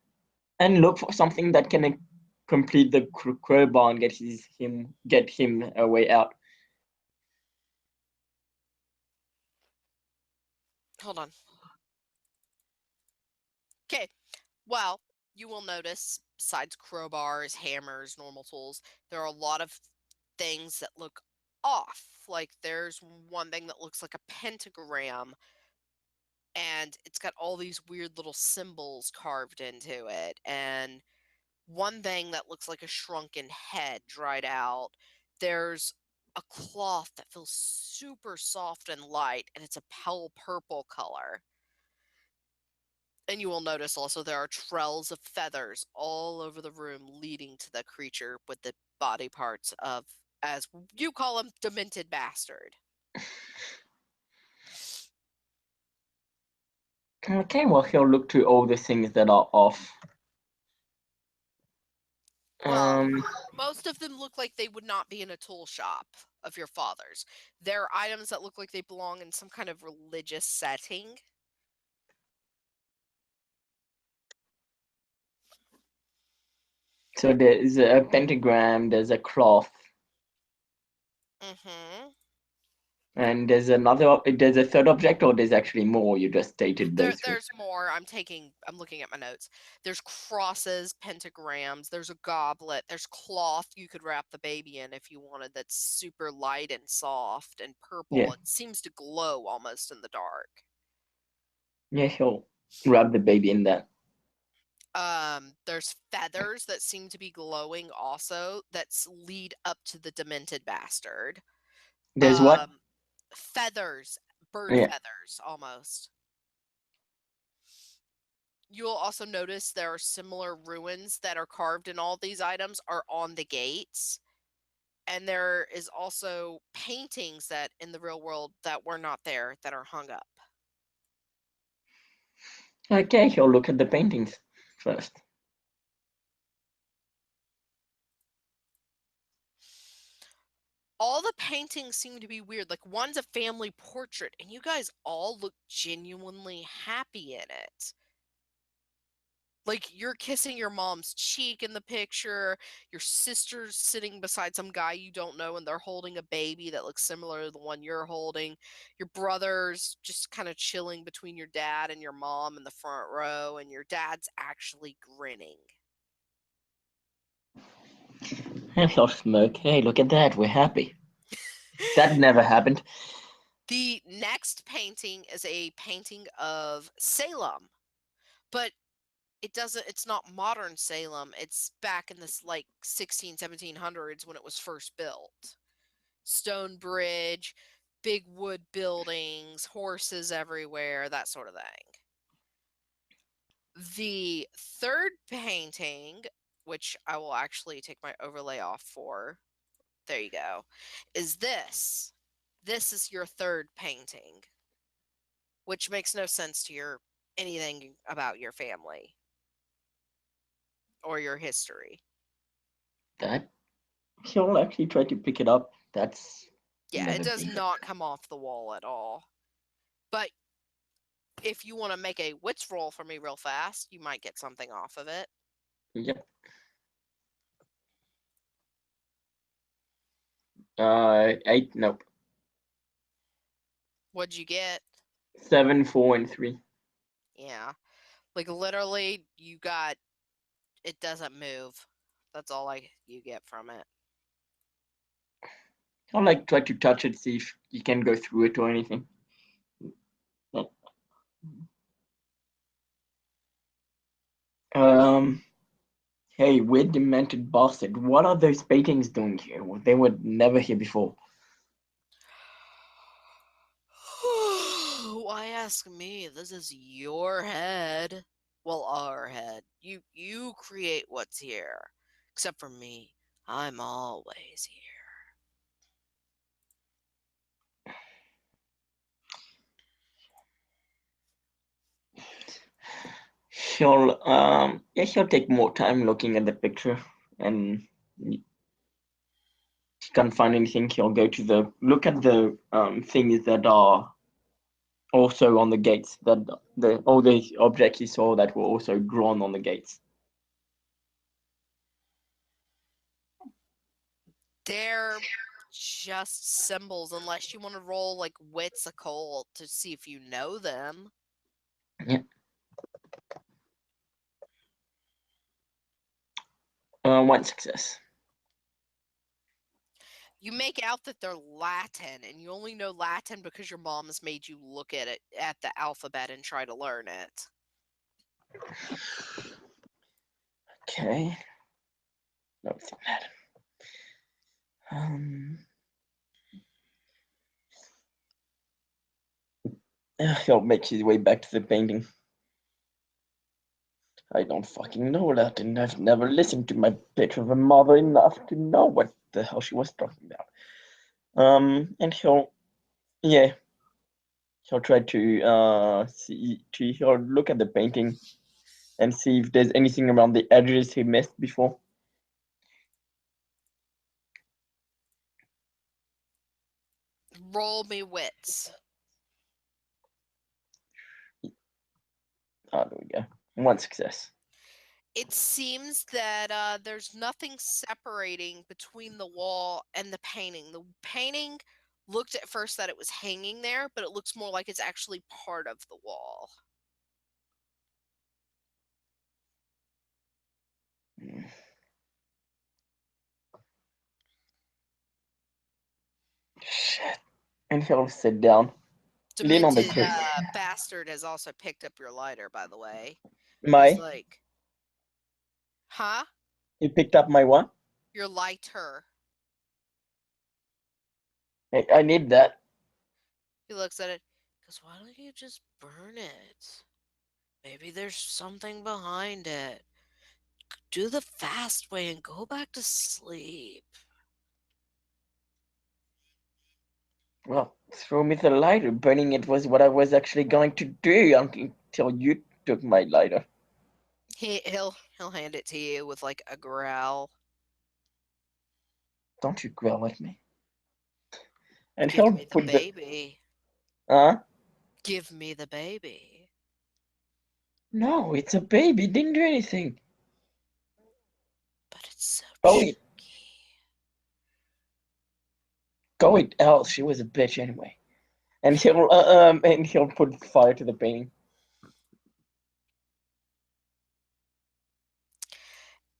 and look for something that can complete the crowbar and get him a way out. Hold on. Okay. Well, you will notice, besides crowbars, hammers, normal tools, there are a lot of things that look off. Like there's one thing that looks like a pentagram, and it's got all these weird little symbols carved into it. And one thing that looks like a shrunken head dried out. There's a cloth that feels super soft and light, and it's a pale purple color. And you will notice also there are trails of feathers all over the room leading to the creature with the body parts of, as you call him, demented bastard. Okay, well, he'll look to all the things that are off. Well, most of them look like they would not be in a tool shop of your father's. They're items that look like they belong in some kind of religious setting. So there's a pentagram, there's a cloth, Mm-hmm. and there's a third object, or there's actually more. You just stated those three. There's more. I'm looking at my notes. There's crosses, pentagrams, there's a goblet, there's cloth you could wrap the baby in if you wanted, that's super light and soft and Yeah, purple. It seems to glow almost in the dark. yeah, he'll wrap the baby in that. There's feathers that seem to be glowing also that's lead up to the demented bastard. There's what? Um, Feathers, bird Yeah. feathers almost. You'll also notice there are similar ruins that are carved in all these items are on the gates. And there is also paintings that in the real world that were not there that are hung up. Okay, he'll look at the paintings first. All the paintings seem to be weird. Like one's a family portrait, and you guys all look genuinely happy in it. Like you're kissing your mom's cheek in the picture, your sister's sitting beside some guy you don't know and they're holding a baby that looks similar to the one you're holding. Your brother's just kind of chilling between your dad and your mom in the front row, and your dad's actually grinning. And he'll smirk. Hey, look at that. We're happy. That never happened. The next painting is a painting of Salem, but it's not modern Salem. It's back in this like 1700s when it was first built. Stone bridge, big wood buildings, horses everywhere, that sort of thing. The third painting, which I will actually take my overlay off for, there you go, is this. This is your third painting, which makes no sense to your anything about your family or your history. That he'll actually try to pick it up. That's Yeah, it never does been. not come off the wall at all. But if you want to make a wits roll for me real fast, you might get something off of it. Yep. 8. Nope. What'd you get? 7, 4, and 3. Yeah. Like literally you got it doesn't move. That's all you get from it. I'll like try to touch it, see if you can go through it or anything. No. Hey, weird demented bastard. What are those paintings doing here? They were never here before. Why ask me? This is your head. Well, our head. You create what's here. Except for me. I'm always here. He'll take more time looking at the picture, and he can't find anything. He'll go to look at the things that are also on the gates, that all the objects he saw that were also drawn on the gates. They're just symbols unless you want to roll like wits occult to see if you know them. Yeah. 1 success. You make out that they're Latin, and you only know Latin because your mom has made you look at it at the alphabet and try to learn it. Okay. No, it's not that. He'll make his way back to the painting. I don't fucking know that, and I've never listened to my bitch of a mother enough to know what the hell she was talking about. And yeah, he'll try to he'll look at the painting and see if there's anything around the edges he missed before. Roll me wits. Oh, there we go. One success. It seems that there's nothing separating between the wall and the painting. The painting looked at first that it was hanging there, but it looks more like it's actually part of the wall. Shit. And he'll sit down, lean on the Demented table. bastard has also picked up your lighter, by the way. He's My, like, huh? he picked up my what? Your lighter. Hey, I need that. He looks at it. Because why don't you just burn it? Maybe there's something behind it. Do the fast way and go back to sleep. Well, throw me the lighter. Burning it was what I was actually going to do until you took my lighter. He'll hand it to you with like a growl. Don't you growl at me. And Give he'll me the put the baby. huh? Give me the baby. No, it's a baby. It didn't do anything. But it's so Go it. cheeky. Go it. Else, she was a bitch anyway. And he'll put fire to the painting.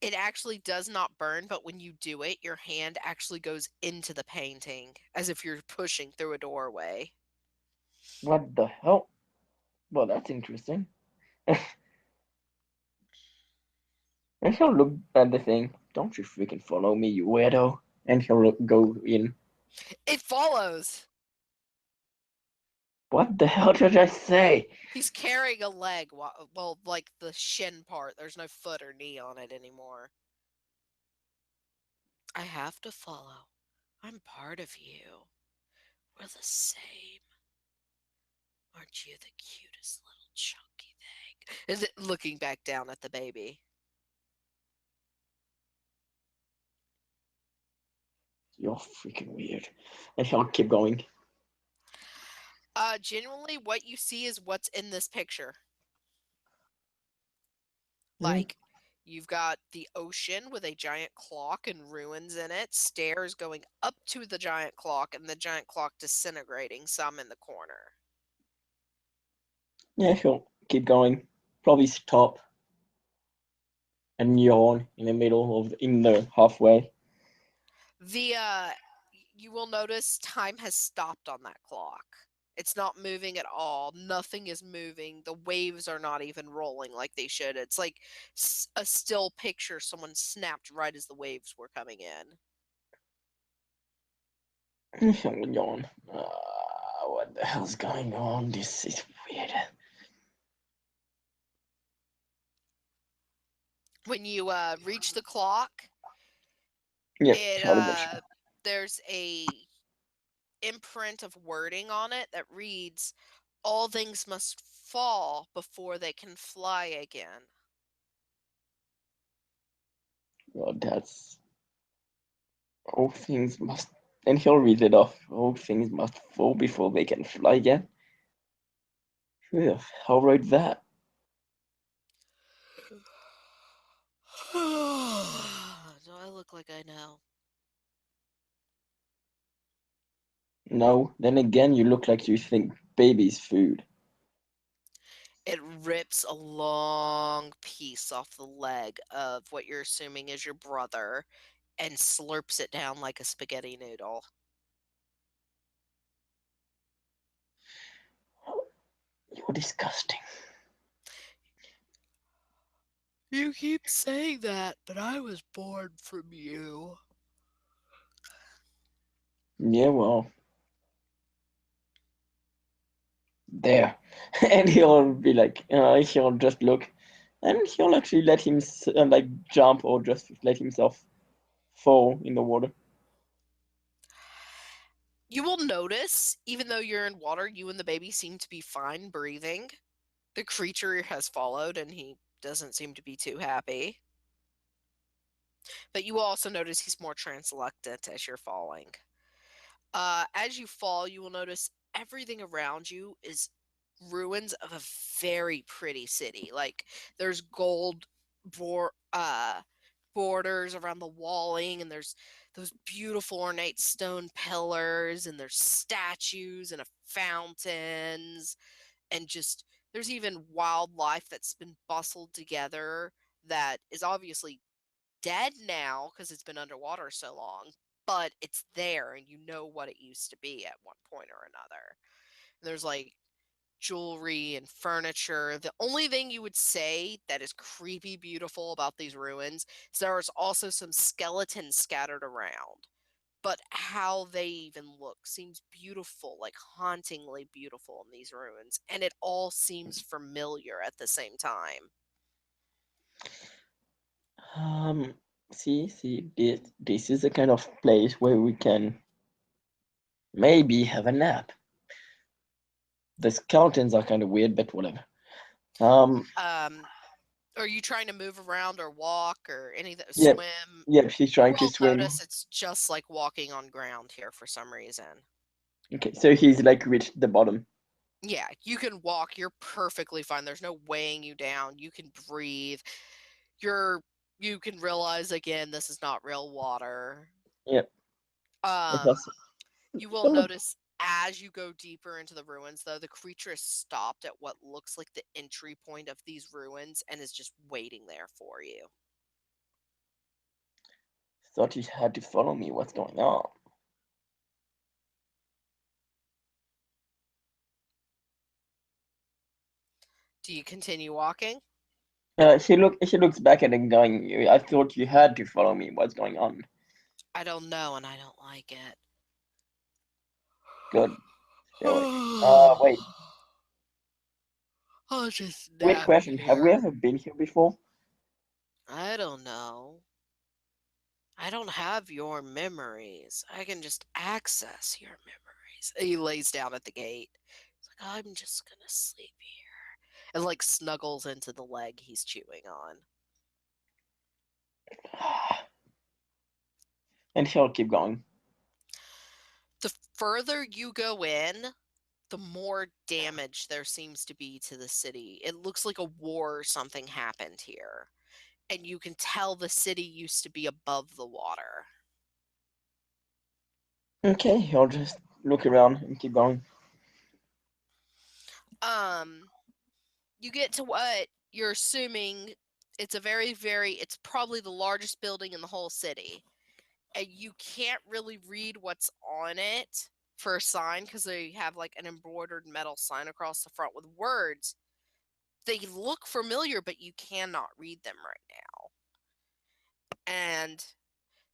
It actually does not burn, but when you do it, your hand actually goes into the painting as if you're pushing through a doorway. What the hell? Well, that's interesting. And he'll look at the thing. Don't you freaking follow me, you weirdo. And he'll go in. It follows. What the hell did I say? He's carrying a leg, well, like the shin part. There's no foot or knee on it anymore. I have to follow. I'm part of you. We're the same. Aren't you the cutest little chunky thing? Is it looking back down at the baby? You're freaking weird. And he'll keep going. Genuinely, what you see is what's in this picture. Hmm? Like, you've got the ocean with a giant clock and ruins in it, stairs going up to the giant clock, and the giant clock disintegrating, some in the corner. Yeah, he'll keep going. Probably stop and yawn in the middle of in the halfway. You will notice time has stopped on that clock. It's not moving at all. Nothing is moving. The waves are not even rolling like they should. It's like a still picture someone snapped right as the waves were coming in. He'll yawn. What the hell's going on? This is weird. When you reach the clock, Yep, it tell the bullshit. there's a imprint of wording on it that reads, "All things must fall before they can fly again." Well, that's all things must. And he'll read it off. All things must fall before they can fly again. Who the hell wrote that? Do I look like I know? No, then again, you look like you think baby's food. It rips a long piece off the leg of what you're assuming is your brother and slurps it down like a spaghetti noodle. You're disgusting. You keep saying that, but I was born from you. Yeah, well, there. And he'll be like, he'll just look, and he'll actually let him like jump or just let himself fall in the water. You will notice, even though you're in water, you and the baby seem to be fine breathing. The creature has followed, and he doesn't seem to be too happy. But you will also notice he's more translucent as you're falling. As you fall, you will notice everything around you is ruins of a very pretty city. Like there's gold borders around the walling, and there's those beautiful ornate stone pillars, and there's statues and fountains, and just there's even wildlife that's been bustled together that is obviously dead now because it's been underwater so long, but it's there and you know what it used to be at one point or another. And there's like jewelry and furniture. The only thing you would say that is creepy beautiful about these ruins is there's also some skeletons scattered around. But how they even look seems beautiful, like hauntingly beautiful in these ruins. And it all seems familiar at the same time. Um, see, this is the kind of place where we can maybe have a nap. The skeletons are kind of weird, but whatever. Um, Um, Are you trying to move around or walk or anything? yep, Swim? yep. She's You trying to will swim. notice it's just like walking on ground here for some reason. Okay, so he's like reached the bottom. Yeah, you can walk. You're perfectly fine. There's no weighing you down. You can breathe. You're you can realize again this is not real water. Yep. It's Um, also, you will well, notice as you go deeper into the ruins though, the creature is stopped at what looks like the entry point of these ruins and is just waiting there for you. thought you had to follow me. What's going on? Do you continue walking? She looks back at him, going, "I thought you had to follow me. What's going on?" I don't know and I don't like it. Good. So, wait. I'll just Weird nap question. Have we here. ever been here before? I don't know. I don't have your memories. I can just access your memories. He lays down at the gate. He's like, I'm just gonna sleep here. And like snuggles into the leg he's chewing on. And she'll keep going. The further you go in, the more damage there seems to be to the city. It looks like a war or something happened here. And you can tell the city used to be above the water. Okay, he'll just look around and keep going. Um, you get to what you're assuming it's a it's probably the largest building in the whole city. And you can't really read what's on it for a sign because they have like an embroidered metal sign across the front with words. They look familiar, but you cannot read them right now. And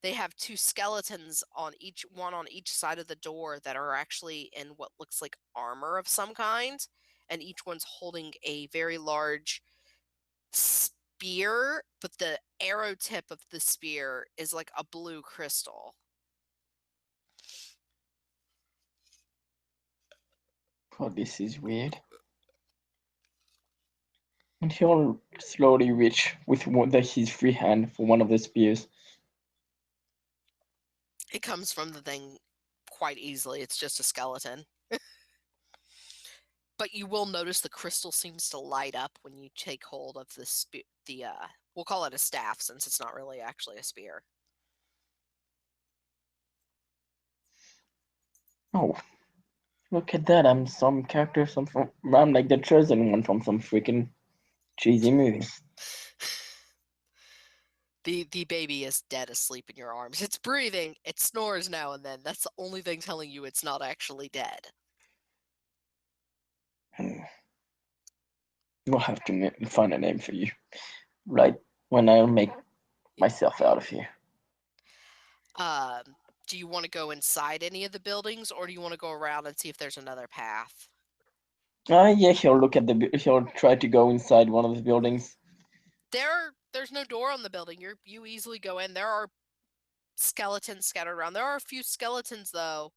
they have two skeletons on each one on each side of the door that are actually in what looks like armor of some kind, and each one's holding a very large spear, but the arrow tip of the spear is like a blue crystal. Oh, this is weird. And he'll slowly reach with his free hand for one of the spears. It comes from the thing quite easily. It's just a skeleton. But you will notice the crystal seems to light up when you take hold of the we'll call it a staff since it's not really actually a spear. Oh, look at that! I'm some character, I'm like the chosen one from some freaking cheesy movie. The baby is dead asleep in your arms. It's breathing. It snores now and then. That's the only thing telling you it's not actually dead. Hmm, we'll have to find a name for you, right? When I'll make myself out of here. Um, do you want to go inside any of the buildings, or do you want to go around and see if there's another path? Yeah, he'll try to go inside one of the buildings. There's no door on the building. You easily go in. There are skeletons scattered around. There are a few skeletons though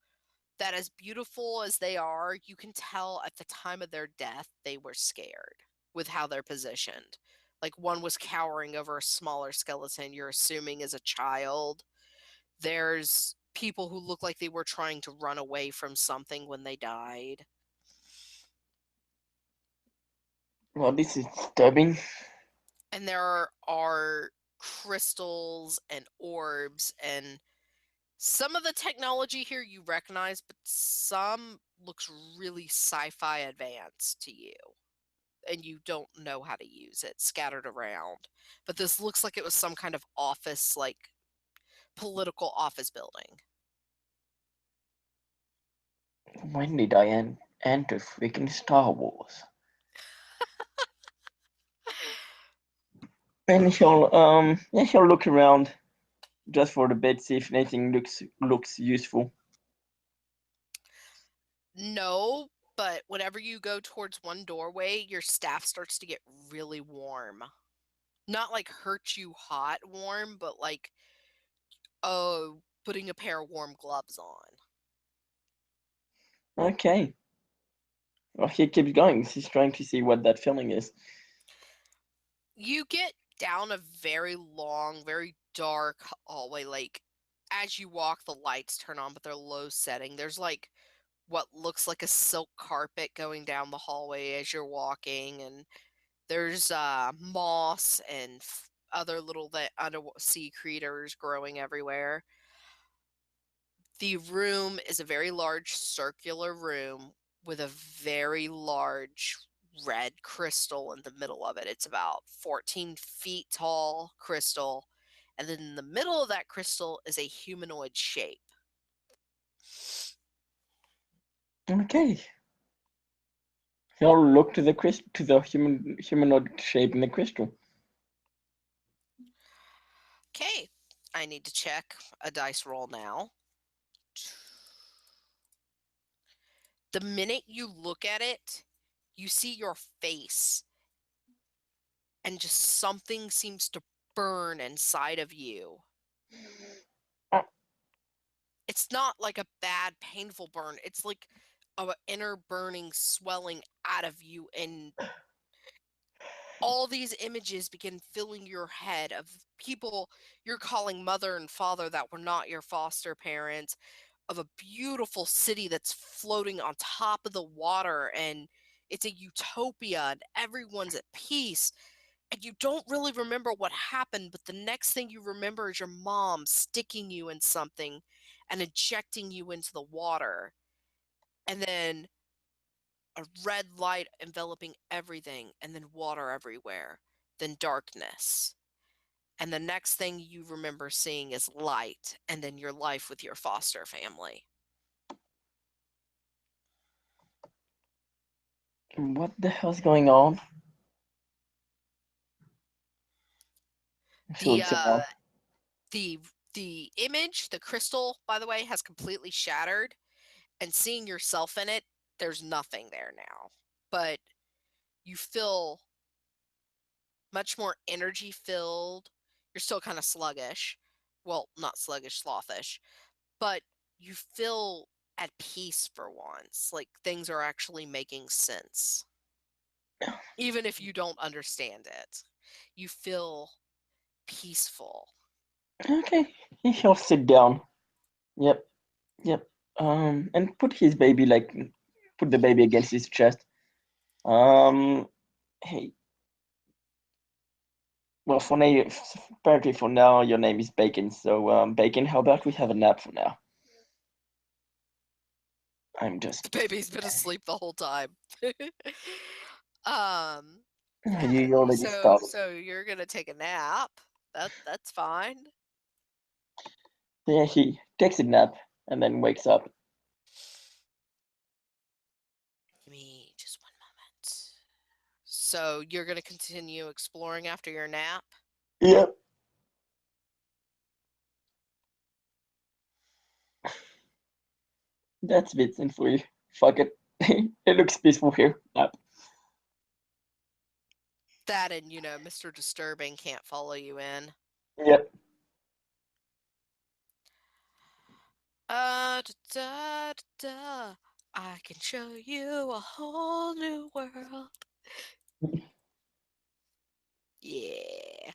that as beautiful as they are, you can tell at the time of their death they were scared with how they're positioned. Like one was cowering over a smaller skeleton you're assuming is a child. There's people who look like they were trying to run away from something when they died. Well, this is disturbing. And there are crystals and orbs, and some of the technology here you recognize, but some looks really sci-fi advanced to you, and you don't know how to use it, scattered around. But this looks like it was some kind of office, like political office building. When did I enter freaking Star Wars? And he'll look around just for the bit, see if anything looks useful. No, but whenever you go towards one doorway, your staff starts to get really warm. Not like hurt you hot warm, but like, oh, putting a pair of warm gloves on. Okay. Well, he keeps going. He's trying to see what that feeling is. You get down a very long, very dark hallway. Like, as you walk, the lights turn on, but they're low setting. There's like what looks like a silk carpet going down the hallway as you're walking, and there's moss and other little undersea creatures growing everywhere. The room is a very large circular room with a very large red crystal in the middle of it. It's about 14 feet tall crystal. And then in the middle of that crystal is a humanoid shape. Okay. He'll look to the humanoid shape in the crystal. Okay, I need to check a dice roll now. The minute you look at it, you see your face, and just something seems to burn inside of you. It's not like a bad, painful burn. It's like a inner burning, swelling out of you, and all these images begin filling your head of people you're calling mother and father that were not your foster parents, of a beautiful city that's floating on top of the water, and it's a utopia, and everyone's at peace. And you don't really remember what happened, but the next thing you remember is your mom sticking you in something and ejecting you into the water. And then a red light enveloping everything, and then water everywhere, then darkness. And the next thing you remember seeing is light, and then your life with your foster family. What the hell's going on? She The looks uh around. the the image, the crystal, by the way, has completely shattered, and seeing yourself in it, there's nothing there now. But you feel much more energy filled. You're still kind of sluggish. Well, not sluggish, slothish, but you feel at peace for once. Like things are actually making sense. Even if you don't understand it, you feel peaceful. Okay. He'll sit down. Yep. Yep. And put the baby against his chest. Um, hey. Well, apparently for now, your name is Bacon. So, Bacon, how about we have a nap for now? I'm just. The baby's been asleep the whole time. um, yeah. You already So started. so you're gonna take a nap. That's fine. Yeah, he takes a nap and then wakes up. Give me just one moment. So you're gonna continue exploring after your nap? Yep. That's Vincent for you. Fuck it. It looks peaceful here. Nap. That and Mr. Disturbing can't follow you in. Yep. Da, da, da. I can show you a whole new world. Yeah.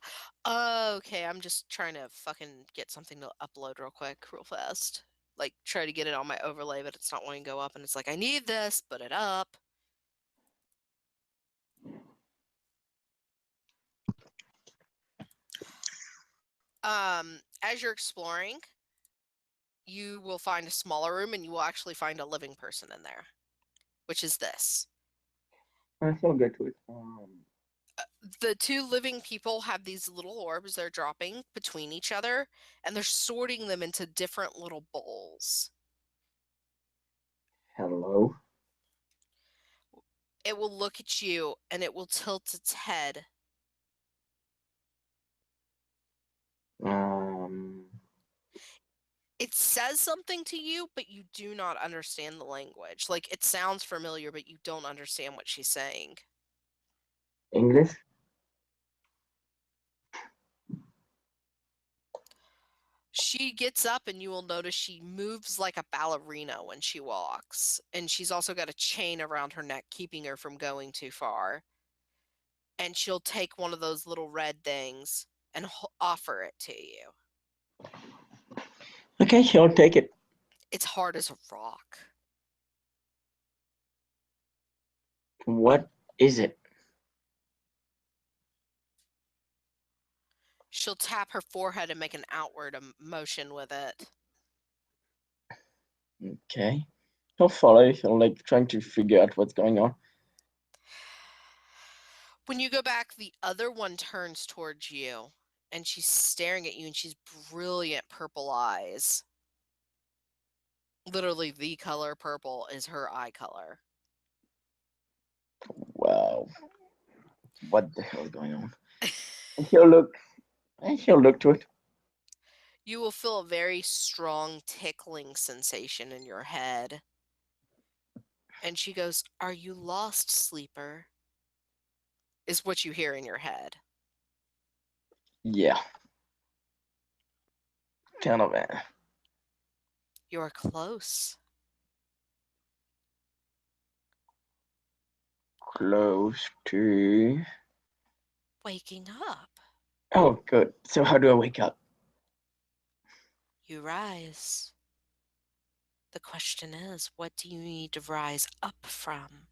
Okay, I'm just trying to fucking get something to upload real quick, real fast. Like, try to get it on my overlay, but it's not wanting to go up, and it's like, I need this, put it up. As you're exploring, you will find a smaller room, and you will actually find a living person in there, which is this. I shall get to it. The two living people have these little orbs they're dropping between each other, and they're sorting them into different little bowls. Hello. It will look at you, and it will tilt its head. Um, It says something to you, but you do not understand the language. Like, it sounds familiar, but you don't understand what she's saying. English. She gets up, and you will notice she moves like a ballerina when she walks. And she's also got a chain around her neck, keeping her from going too far. And she'll take one of those little red things and offer it to you. Okay, I'll take it. It's hard as a rock. What is it? She'll tap her forehead and make an outward motion with it. Okay. I'll follow. I'll like trying to figure out what's going on. When you go back, the other one turns towards you, and she's staring at you, and she's brilliant purple eyes. Literally, the color purple is her eye color. Wow. What the hell is going on? And he'll look to it. You will feel a very strong tickling sensation in your head. And she goes, "Are you lost, sleeper?" Is what you hear in your head. Yeah. Kind of You're close. close to. Waking up. Oh, good. So how do I wake up? You rise. The question is, what do you need to rise up from?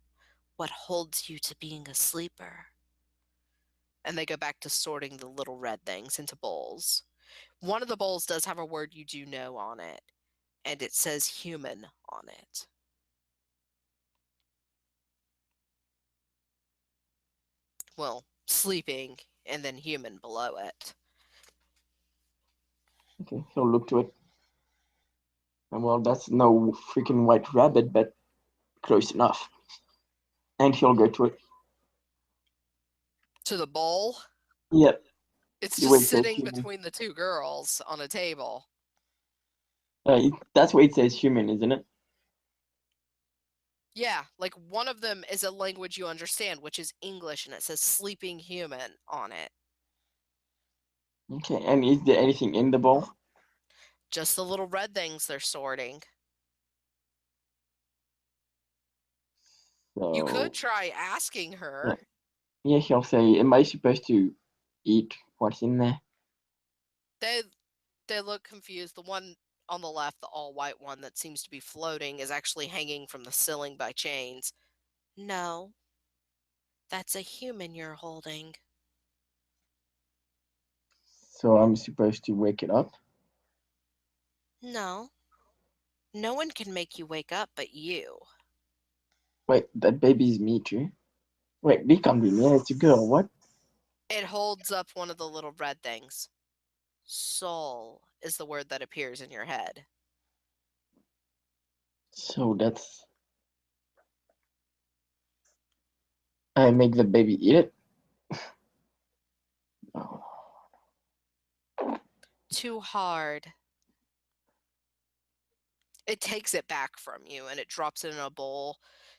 What holds you to being a sleeper? And they go back to sorting the little red things into bowls. One of the bowls does have a word you do know on it, and it says human on it. Well, sleeping, and then human below it. Okay, he'll look to it. And well, that's no freaking white rabbit, but close enough. And he'll go to it. To the bowl, Yep. it's The just way it says sitting human. between the two girls on a table. That's why it says human, isn't it? Yeah, like one of them is a language you understand, which is English, and it says sleeping human on it. Okay. And is there anything in the bowl? Just the little red things they're sorting. You could So try asking yeah, her. yeah. He'll say, "Am I supposed to eat what's in there?" They they look confused. The one on the left, the all white one that seems to be floating, is actually hanging from the ceiling by chains. No, that's a human you're holding. So I'm supposed to wake it up. No, no one can make you wake up but you. Wait, that baby's me too. Wait, they can't be me. It's a girl. What? It holds up one of the little red things. Soul is the word that appears in your head. So that's I make the baby eat it. Oh, Too hard. It takes it back from you and it drops it in a bowl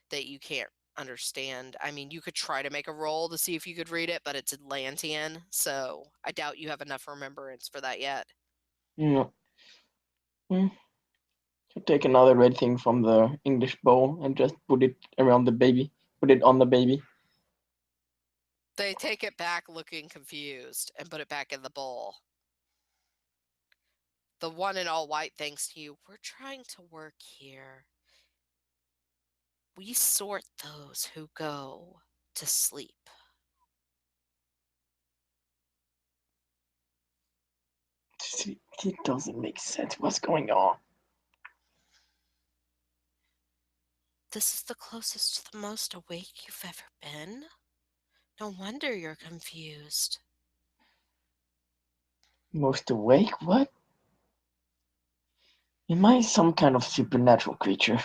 that you can't understand. I mean, you could try to make a roll to see if you could read it, but it's Atlantean, so I doubt you have enough remembrance for that yet. no. Hmm. He'll take another red thing from the English bowl and just put it around the baby. Put it on the baby. They take it back looking confused and put it back in the bowl. The one in all white thanks to you. We're trying to work here. We sort those who go to sleep. It doesn't make sense. What's going on? This is the closest to the most awake you've ever been. No wonder you're confused. Most awake? What? Am I some kind of supernatural creature?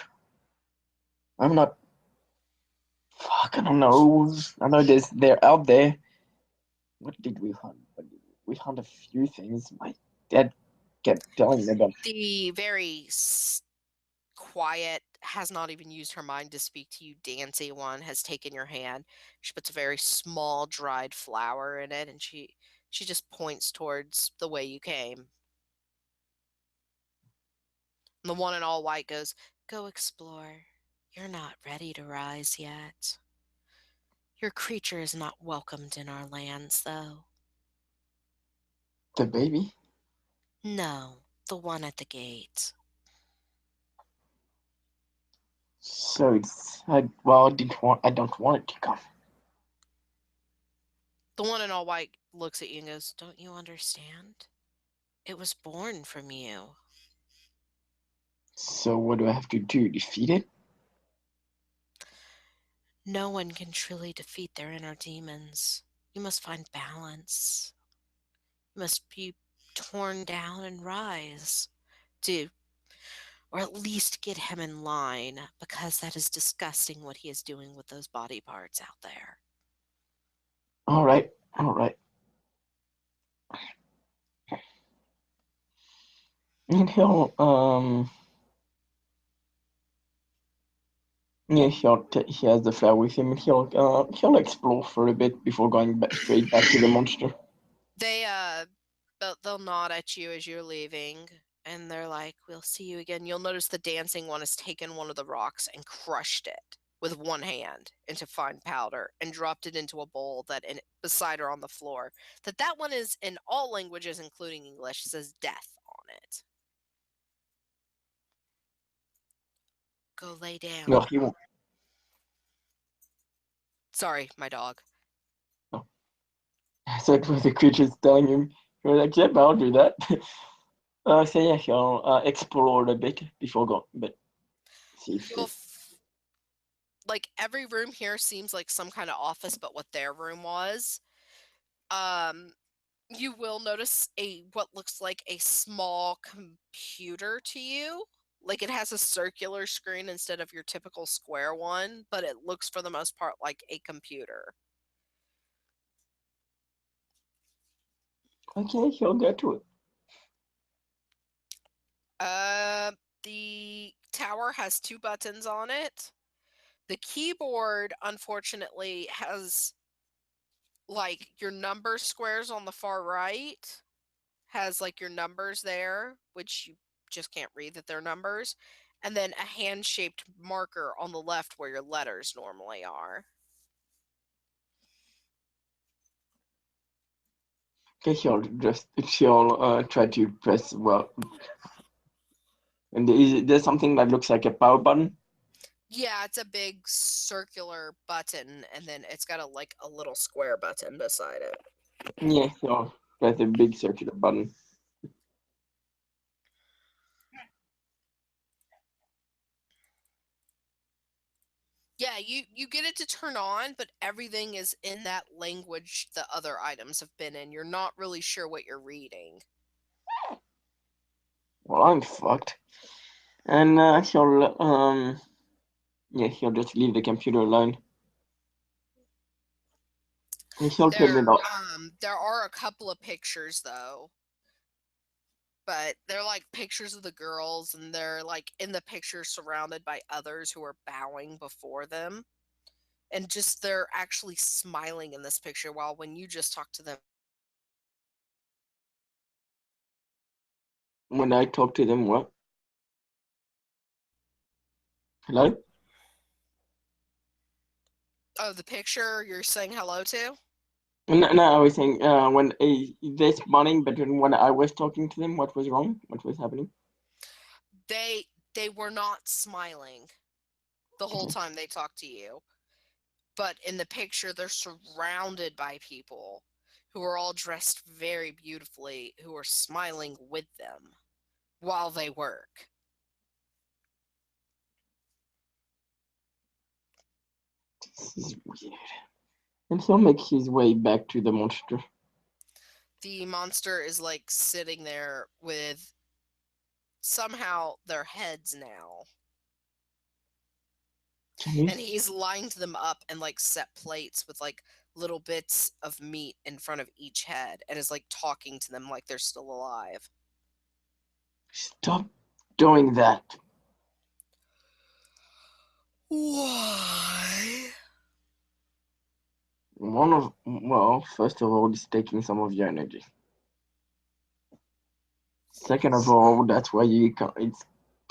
I'm not. Fuck, I don't know. I know they're out there. What did we hunt? We hunt a few things. My dad kept telling me about. The very quiet, has not even used her mind to speak to you, Dancy one has taken your hand. She puts a very small dried flower in it, and she just points towards the way you came. And the one in all white goes, go explore. You're not ready to rise yet. Your creature is not welcomed in our lands, though. The baby? No, the one at the gate. So it's well, I don't want it to come. The one in all white looks at you and goes, don't you understand? It was born from you. So what do I have to do? Defeat it? No one can truly defeat their inner demons. You must find balance. You must be torn down and rise to, or at least get him in line, because that is disgusting what he is doing with those body parts out there. All right, all right. And yeah, he has the flower with him, and he'll explore for a bit before going straight back to the monster. They'll nod at you as you're leaving, and they're like, we'll see you again. You'll notice the dancing one has taken one of the rocks and crushed it with one hand into fine powder and dropped it into a bowl beside her on the floor. That one is in all languages, including English, says death on it. Go lay down. No, he won't. Sorry, my dog. No. So it was the creatures telling him, he was like, yep, I'll do that. So yeah, he'll explore a bit before going, but see if like every room here seems like some kind of office, but what their room was. You will notice what looks like a small computer to you. Like it has a circular screen instead of your typical square one, but it looks for the most part like a computer. okay, he'll get to it. The tower has 2 buttons on it. The keyboard, unfortunately, has like your number squares on the far right, has like your numbers there, which you just can't read that they're numbers, and then a hand-shaped marker on the left where your letters normally are. Okay, he'll try to press well. And there's something that looks like a power button. Yeah, it's a big circular button, and then it's got a little square button beside it. Yeah, he'll press a big circular button. Yeah, you get it to turn on, but everything is in that language the other items have been in. You're not really sure what you're reading. Well, I'm fucked. And he'll just leave the computer alone. And he'll turn it off. There are a couple of pictures though, but they're like pictures of the girls, and they're like in the picture surrounded by others who are bowing before them, and just they're actually smiling in this picture, while when you just talk to them. When I talk to them, what? Hello? Oh, the picture you're saying hello to? No, I was saying when they're smiling, but when I was talking to them, what was wrong? What was happening? They were not smiling the whole Okay. time they talked to you. But in the picture, they're surrounded by people who are all dressed very beautifully, who are smiling with them while they work. This is weird. And he'll make his way back to the monster. The monster is like sitting there with somehow their heads now. Can you? And he's lined them up and like set plates with like little bits of meat in front of each head and is like talking to them like they're still alive. Stop doing that. Why? Well, first of all, it's taking some of your energy. Second of all, that's why you can't. It's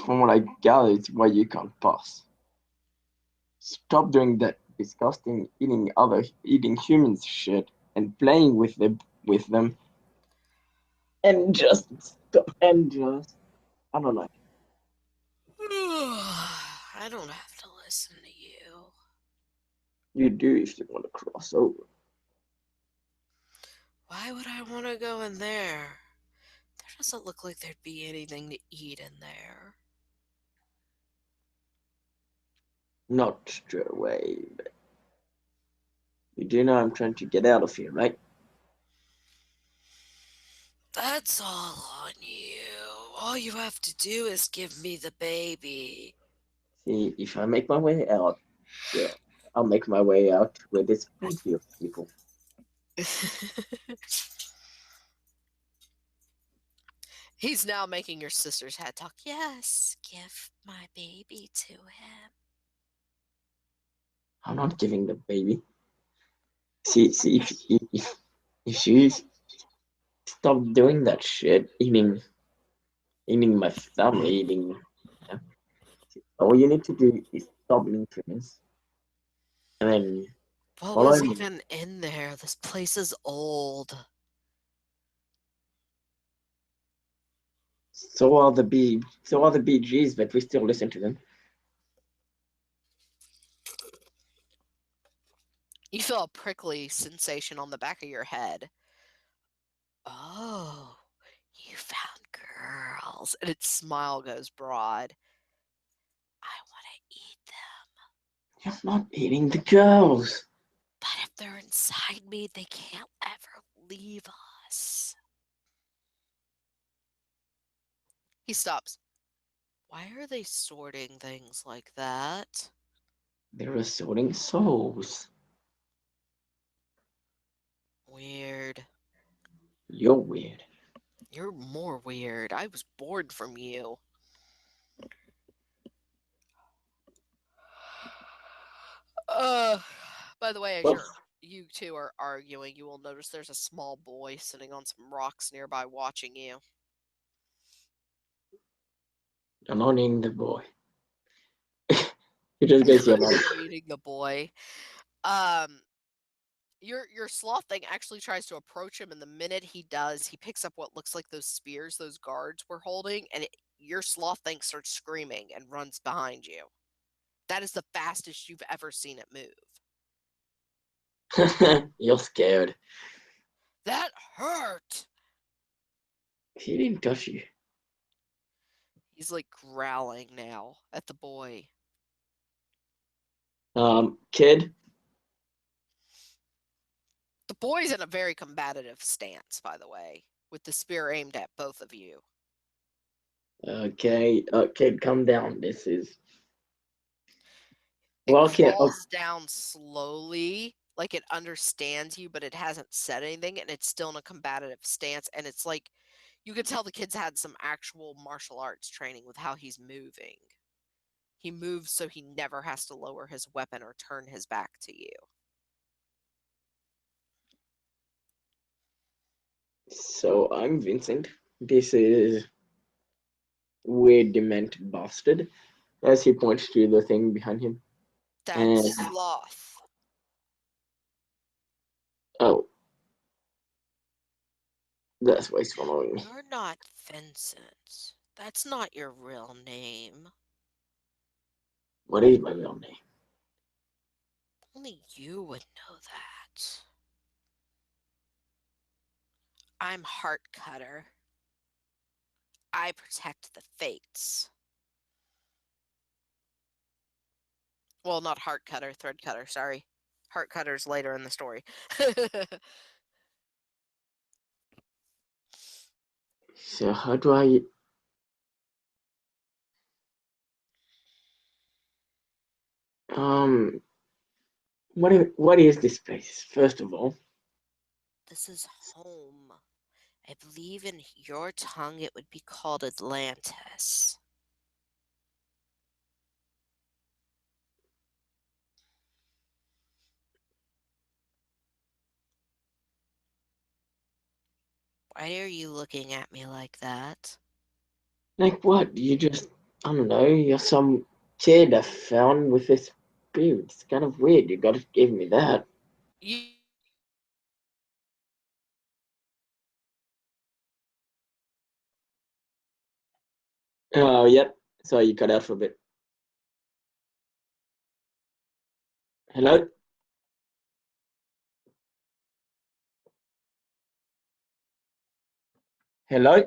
from what I gather, it's why you can't pass. Stop doing that disgusting eating humans shit and playing with them and just stop and just I don't know. I don't have to listen to you. You do if you want to cross over. Why would I want to go in there? There doesn't look like there'd be anything to eat in there. Not straight away, but you do know I'm trying to get out of here, right? That's all on you. All you have to do is give me the baby. See, if I make my way out, yeah, I'll make my way out where there's plenty of people. He's now making your sister's head talk. Yes, give my baby to him. I'm not giving the baby. See, if you stop doing that shit, eating my family, eating. Yeah. All you need to do is stop eating humans, and then What follow was me. even in there? This place is old. So are the BGs, but we still listen to them. You feel a prickly sensation on the back of your head. Oh, you found girls. And its smile goes broad. I want to eat them. You're not eating the girls. But if they're inside me, they can't ever leave us. He stops. Why are they sorting things like that? They're assorting souls. Weird. You're weird. You're more weird. I was bored from you. Uh, by the way, as Well, you two are arguing, you will notice there's a small boy sitting on some rocks nearby watching you. you're not eating the boy. You just guys, you're not. You're eating the boy. Um, your sloth thing actually tries to approach him, and the minute he does, he picks up what looks like those spears those guards were holding, and your sloth thing starts screaming and runs behind you. That is the fastest you've ever seen it move. You're scared. That hurt! He didn't touch you. He's like growling now at the boy. Kid. The boy's in a very combative stance, by the way, with the spear aimed at both of you. Okay, kid, come down. This is It well, kid. Oh, crawls down slowly, like it understands you, but it hasn't said anything, and it's still in a combative stance. And it's like you can tell the kid's had some actual martial arts training with how he's moving. He moves so he never has to lower his weapon or turn his back to you. so I'm Vincent. This is weird, demented bastard. as he points to the thing behind him. And That's sloth. oh, that's why he's following me. You're not Vincent. That's not your real name. What is my real name? Only you would know that. I'm Heartcutter. I protect the fates. Well, not Heartcutter, Threadcutter, sorry. Heartcutter's later in the story. So how do I? Um, what is this place? First of all, This is home. I believe in your tongue it would be called Atlantis. Why are you looking at me like that? like what? You just I don't know. You're some kid I found with this beard. It's kind of weird. You gotta give me that. You Oh, yep. So you cut out for a bit. Hello, hello,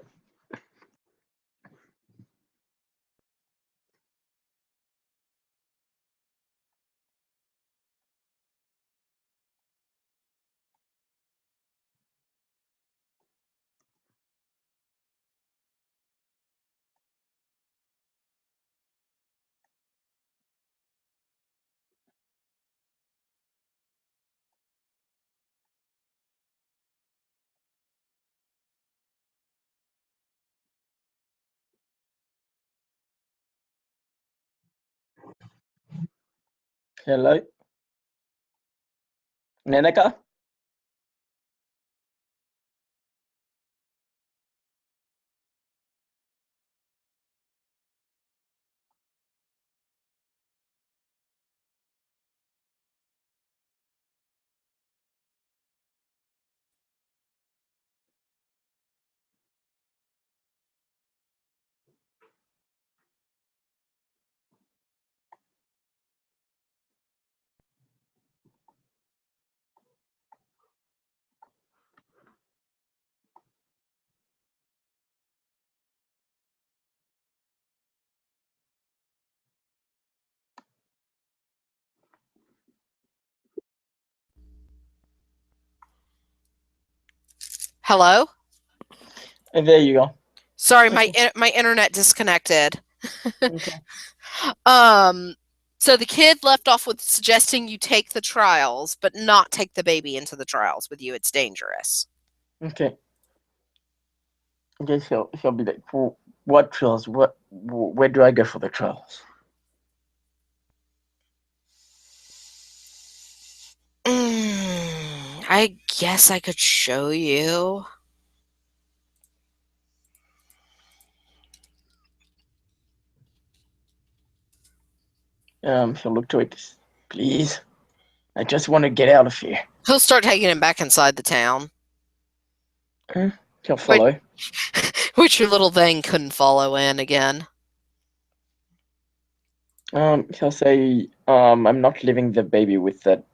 hello, Neneka. Hello? And there you go. Sorry, Okay. my internet disconnected. Okay. Um so the kid left off with suggesting you take the trials, but not take the baby into the trials with you. It's dangerous. Okay. I guess he'll be like, well, what trials? Where do I go for the trials? I guess I could show you. He'll look to it. Please, I just want to get out of here. He'll start taking him back inside the town. He'll Which, follow. which your little thing couldn't follow in again. He'll say, I'm not leaving the baby with that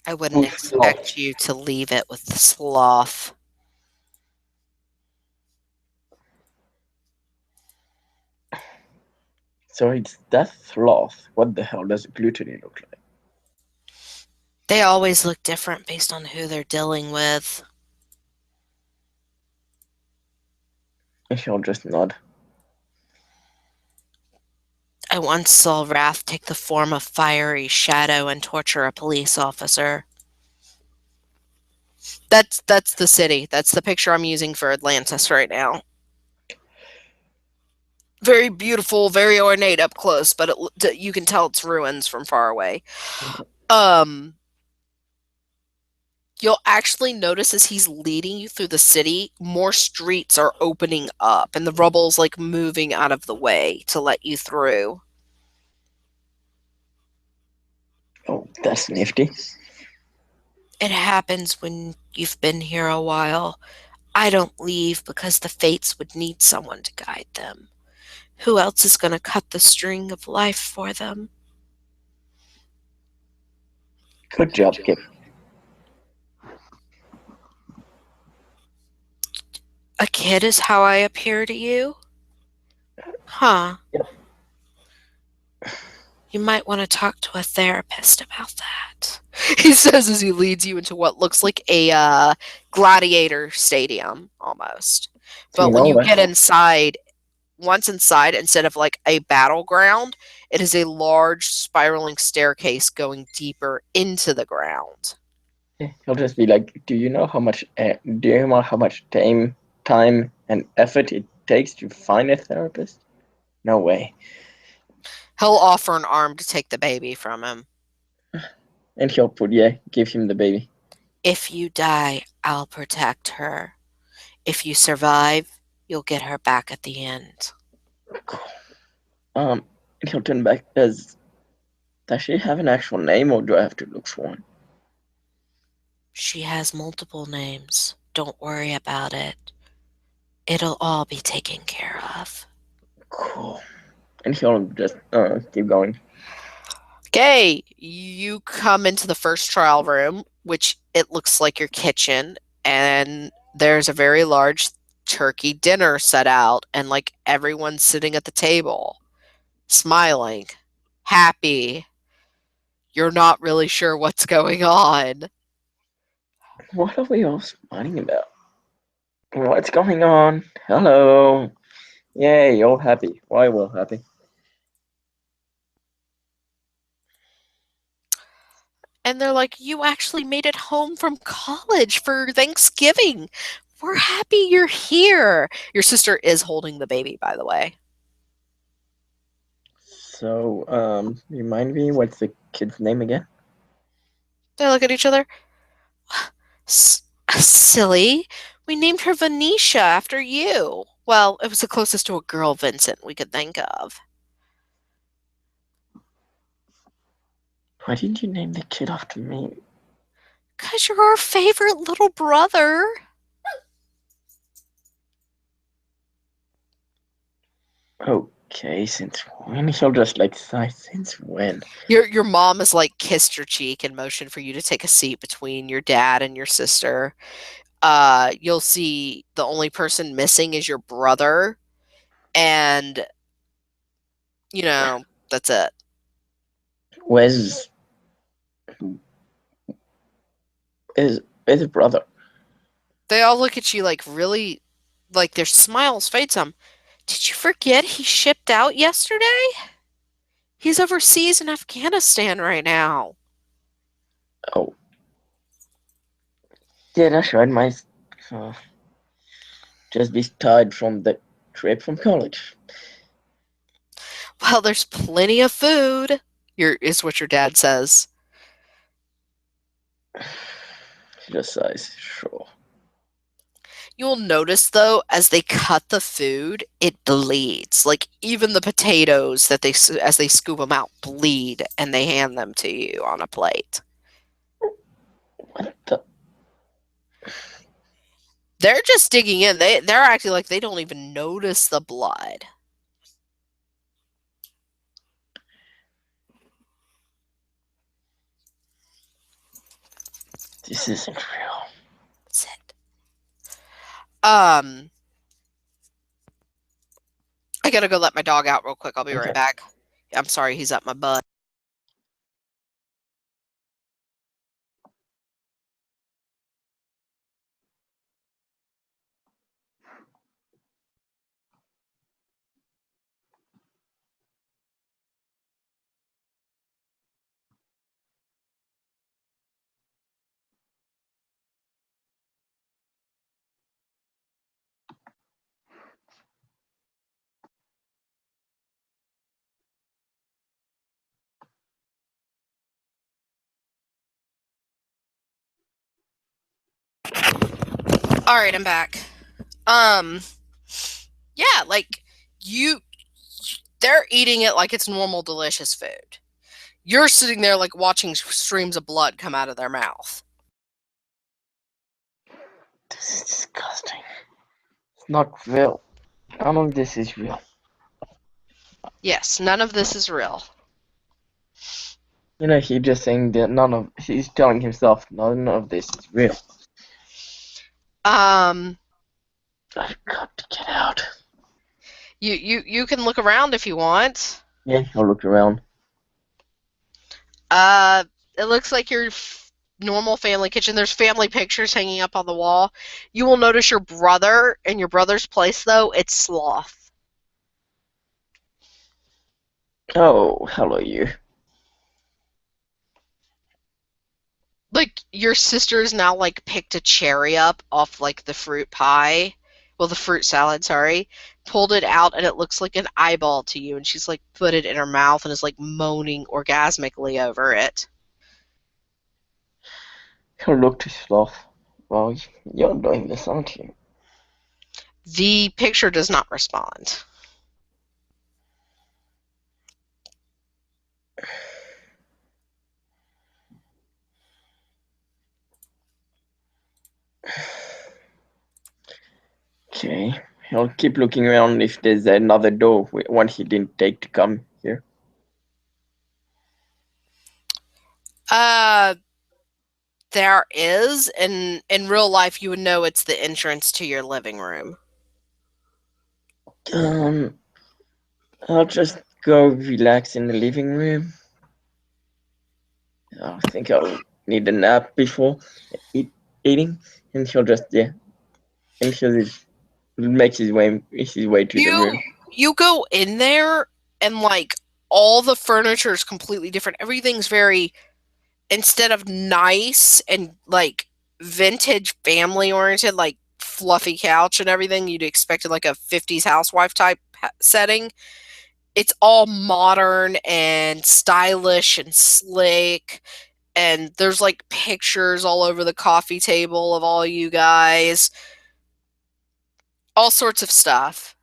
I wouldn't with sloth. expect you to leave it with the sloth. So it's that sloth. What the hell does gluttony look like? They always look different based on who they're dealing with. He'll just nod. I once saw Wrath take the form of fiery shadow and torture a police officer. That's the city. That's the picture I'm using for Atlantis right now. Very beautiful, very ornate up close, but you can tell it's ruins from far away. Okay. You'll actually notice as he's leading you through the city, more streets are opening up and the rubble's like moving out of the way to let you through. Oh, that's nifty. It happens when you've been here a while. I don't leave because the fates would need someone to guide them. Who else is going to cut the string of life for them? Good job, Kip. A kid is how I appear to you? Huh. Yep. You might want to talk to a therapist about that. He says as he leads you into what looks like a gladiator stadium almost. But Seen when all you that. get inside, once inside, instead of like a battleground, it is a large spiraling staircase going deeper into the ground. He'll just be like, "Do you know how much? Do you know how much time, and effort it takes to find a therapist? No way." He'll offer an arm to take the baby from him. And he'll give him the baby. If you die, I'll protect her. If you survive, you'll get her back at the end. Cool. And he'll turn back. Does she have an actual name, or do I have to look for one? She has multiple names. Don't worry about it. It'll all be taken care of. Cool. And he'll just keep going. Okay, you come into the first trial room, which it looks like your kitchen, and there's a very large turkey dinner set out, and like everyone's sitting at the table, smiling, happy. You're not really sure what's going on. What are we all smiling about? What's going on? Hello. Yay, all happy. Why we're all happy? And they're like, you actually made it home from college for Thanksgiving. We're happy you're here. Your sister is holding the baby, by the way. So, remind me, what's the kid's name again? They look at each other. Silly. We named her Venetia after you. Well, it was the closest to a girl, Vincent, we could think of. Why didn't you name the kid after me? 'Cause you're our favorite little brother. Okay, since when? He'll just like sigh, since when? Your mom has like kissed your cheek and motioned for you to take a seat between your dad and your sister. You'll see the only person missing is your brother, and that's it. Where's is his brother? They all look at you like really, like their smiles fade some. Did you forget he shipped out yesterday? He's overseas in Afghanistan right now. Oh, yeah, that's right. My uh, just be tired from the trip from college. Well, there's plenty of food, is what your dad says. He just sighs. Sure. You'll notice though, as they cut the food, it bleeds. Like even the potatoes as they scoop them out, bleed, and they hand them to you on a plate. What the? They're just digging in. They're acting like they don't even notice the blood. This isn't real. That's it. I gotta go let my dog out real quick. I'll be Okay. right back. I'm sorry, he's up my butt. All right, I'm back. Yeah, like they're eating it like it's normal, delicious food. You're sitting there like watching streams of blood come out of their mouth. This is disgusting. It's not real. None of this is real. Yes, none of this is real. You know, he's just saying that he's telling himself none of this is real. I've got to get out. You can look around if you want. Yeah, I'll look around. It looks like your normal family kitchen. There's family pictures hanging up on the wall. You will notice your brother. In your brother's place, though, it's Sloth. Oh, hello, you. Like, your sister's now, like, picked a cherry up off, like, the fruit pie. Well, the fruit salad, sorry. Pulled it out, and it looks like an eyeball to you. And she's, like, put it in her mouth and is, like, moaning orgasmically over it. He'll look to Sloth. Well, you're doing this, aren't you? The picture does not respond. Okay. I'll keep looking around if there's another door, one he didn't take to come here. There is, and in real life, you would know it's the entrance to your living room. I'll just go relax in the living room. I think I'll need a nap before eating, and he'll just and he'll make his way to the room. You go in there, and like all the furniture is completely different. Everything's very, instead of nice and like vintage family oriented, like fluffy couch and everything you'd expect like a 50s housewife type setting. It's all modern and stylish and slick, and there's like pictures all over the coffee table of all you guys, all sorts of stuff.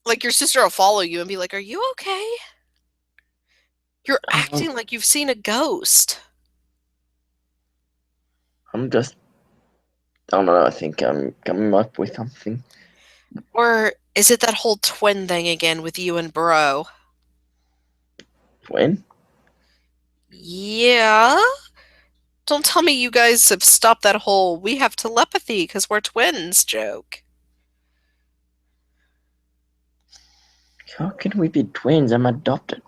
Like, your sister will follow you and be like, "Are you okay? You're acting like you've seen a ghost." I don't know, I think I'm coming up with something. Or is it that whole twin thing again with you and Bro? Twin? Yeah? Don't tell me you guys have stopped that whole "we have telepathy because we're twins" joke. How can we be twins? I'm adopted.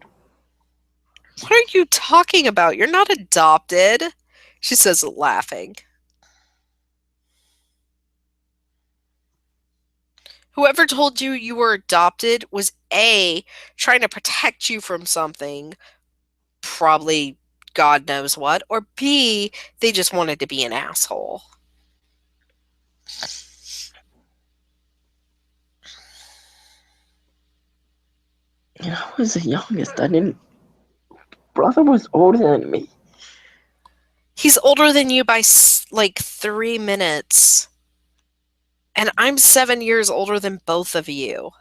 What are you talking about? You're not adopted, she says, laughing. Whoever told you you were adopted was A, trying to protect you from something, probably God knows what, or B, they just wanted to be an asshole. You know, I was the youngest. Brother was older than me. He's older than you by like 3 minutes. And I'm 7 years older than both of you.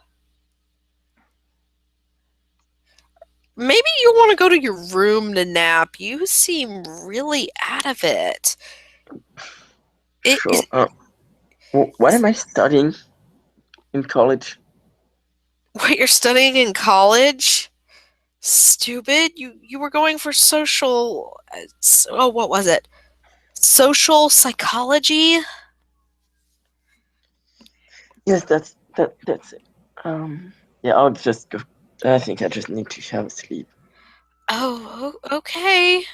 Maybe you want to go to your room to nap. You seem really out of it. Sure. What am I studying in college? What you're studying in college? Stupid. You were going for social. What was it? Social psychology? Yes, that's it. Yeah, I'll just go. I think I just need to have a sleep. Oh, okay.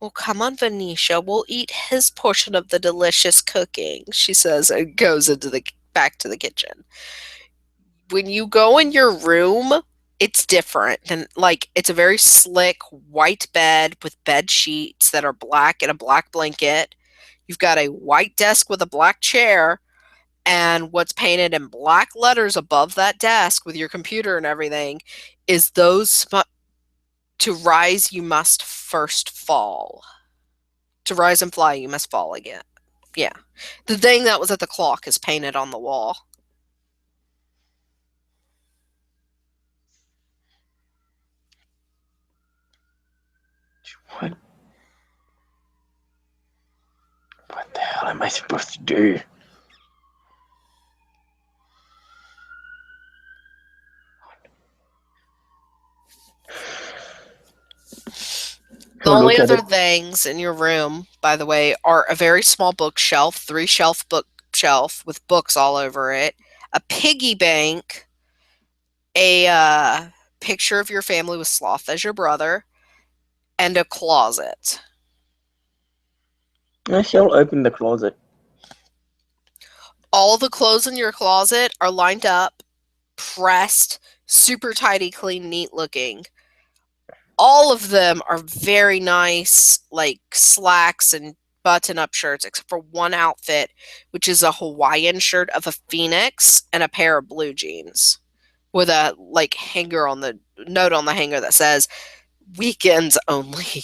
Well, come on, Venetia. We'll eat his portion of the delicious cooking, she says, and goes back to the kitchen. When you go in your room, it's different than, like, it's a very slick white bed with bed sheets that are black and a black blanket. You've got a white desk with a black chair, and what's painted in black letters above that desk with your computer and everything is those to rise you must first fall. To rise and fly you must fall again. Yeah. The thing that was at the clock is painted on the wall. I supposed to do? The He'll only look at other it. things in your room, by the way, are a very small bookshelf, 3-shelf bookshelf with books all over it, a piggy bank, a picture of your family with Sloth as your brother, and a closet. He'll open the closet. All the clothes in your closet are lined up, pressed, super tidy, clean, neat looking. All of them are very nice, like slacks and button up shirts, except for one outfit, which is a Hawaiian shirt of a phoenix and a pair of blue jeans with a like hanger on the note on the hanger that says weekends only.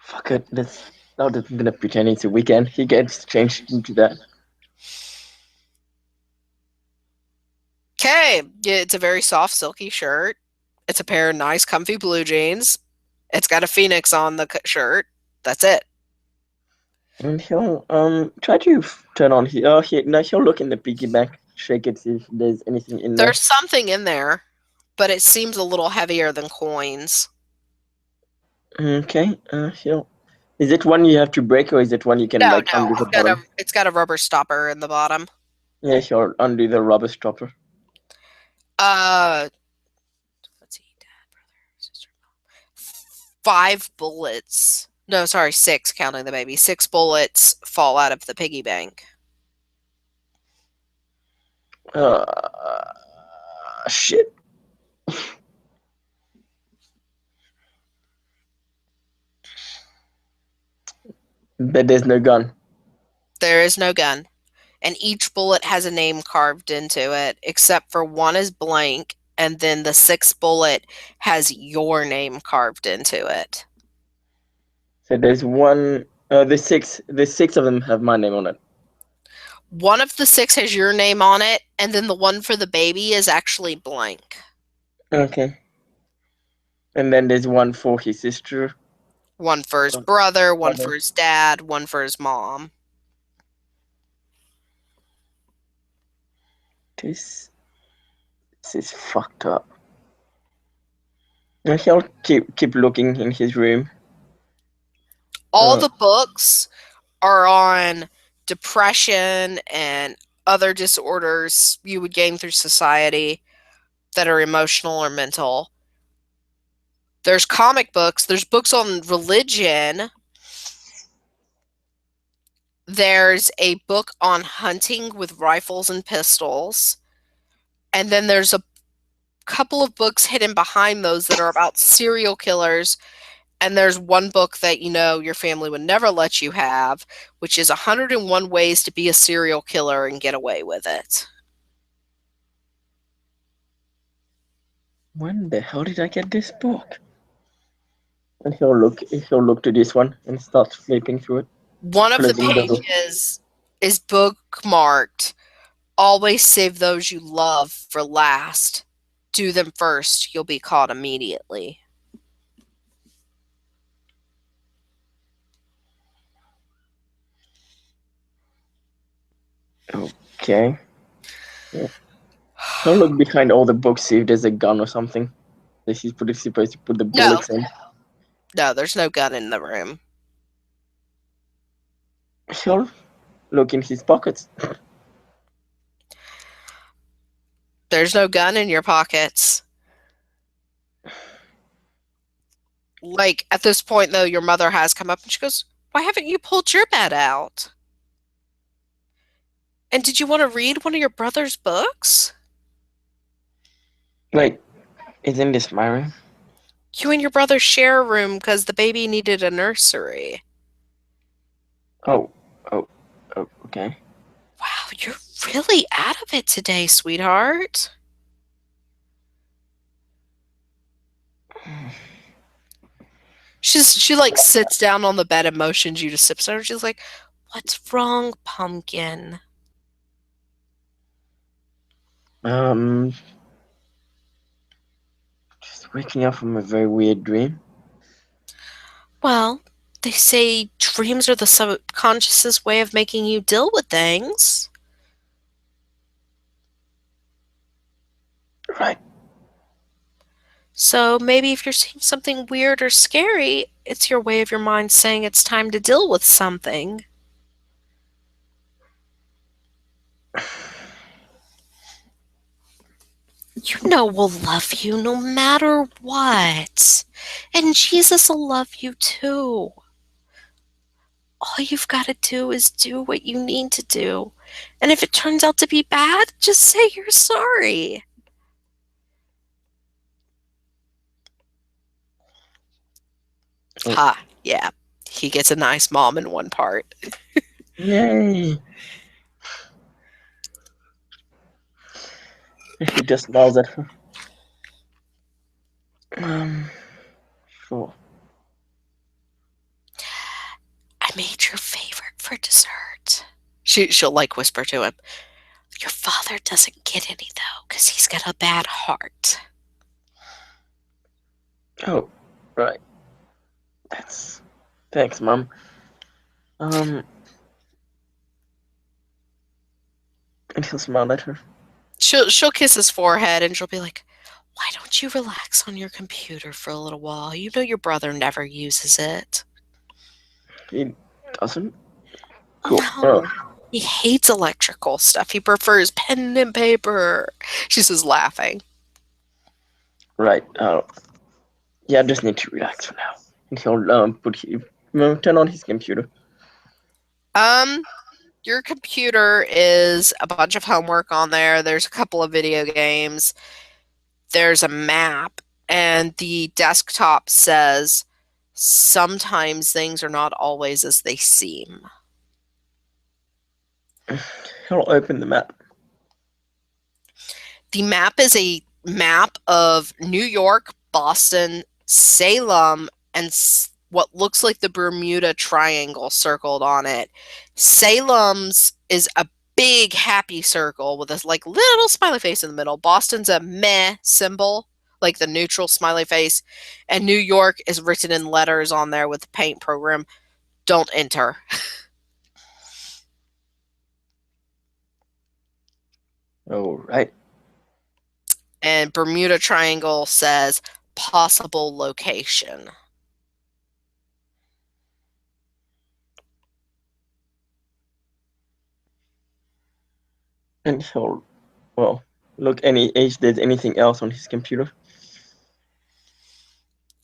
Fuck it. That's not gonna pretend it's a weekend. He gets changed into that. Okay, it's a very soft, silky shirt. It's a pair of nice, comfy blue jeans. It's got a phoenix on the shirt. That's it. And he'll try to turn on here. He'll look in the piggy bank, shake it, see if there's anything in there. There's something in there, but it seems a little heavier than coins. Okay. He'll. Is it one you have to break, or is it one you can No, like no, undo the bottom? it's got a rubber stopper in the bottom. Yeah, he'll undo the rubber stopper. Let's see, dad, brother, sister, mom. 5 bullets. No, sorry, 6, counting the baby. 6 bullets fall out of the piggy bank. Shit. But there's no gun. There is no gun, and each bullet has a name carved into it, except for one is blank, and then the 6th bullet has your name carved into it. So there's one. The six of them have my name on it. One of the 6 has your name on it, and then the one for the baby is actually blank. Okay. And then there's one for his sister. One for his Oh, brother, one brother. for his dad, one for his mom. This is fucked up. And he'll keep looking in his room. All the books are on depression and other disorders you would gain through society that are emotional or mental. There's comic books, there's books on religion. There's a book on hunting with rifles and pistols. And then there's a couple of books hidden behind those that are about serial killers. And there's one book that you know your family would never let you have, which is 101 Ways to Be a Serial Killer and Get Away with It. When the hell did I get this book? And he'll look to this one and start flipping through it. One of the Closing the door. pages is bookmarked. Always save those you love for last. Do them first. You'll be caught immediately. Okay. Yeah. He'll look behind all the books, see if there's a gun or something that he's supposed to put the bullets in. No, there's no gun in the room. He'll look in his pockets. There's no gun in your pockets. Like, at this point, though, your mother has come up and she goes, "Why haven't you pulled your bed out? And did you want to read one of your brother's books? Like, isn't this my room? You and your brother share a room because the baby needed a nursery." Oh, okay. Wow, you're really out of it today, sweetheart. She like sits down on the bed and motions you to sit down. She's like, "What's wrong, pumpkin?" Just waking up from a very weird dream. Well, They say dreams are the subconscious's way of making you deal with things. Right. So maybe if you're seeing something weird or scary, it's your way of your mind saying it's time to deal with something. You know we'll love you no matter what. And Jesus will love you too. All you've got to do is do what you need to do. And if it turns out to be bad, just say you're sorry. Ha, yeah. He gets a nice mom in one part. Yay. He just smiles at her. Sure. I made your favorite for dessert. She'll like whisper to him. Your father doesn't get any though, because he's got a bad heart. Oh, right. Thanks, Mom. And he'll smile at her. She'll kiss his forehead and she'll be like, why don't you relax on your computer for a little while? You know your brother never uses it. He doesn't? Cool. No. He hates electrical stuff. He prefers pen and paper. She says, laughing. Right. Yeah, I just need to relax for now. And he'll turn on his computer. Your computer is a bunch of homework on there. There's a couple of video games. There's a map, and the desktop says, sometimes things are not always as they seem. He'll open the map. The map is a map of New York, Boston, Salem, and what looks like the Bermuda Triangle circled on it. Salem's is a big happy circle with this like little smiley face in the middle. Boston's a meh symbol, like the neutral smiley face, and New York is written in letters on there with the paint program. Don't enter. Oh, right. And Bermuda Triangle says possible location. And he'll, look if there's anything else on his computer.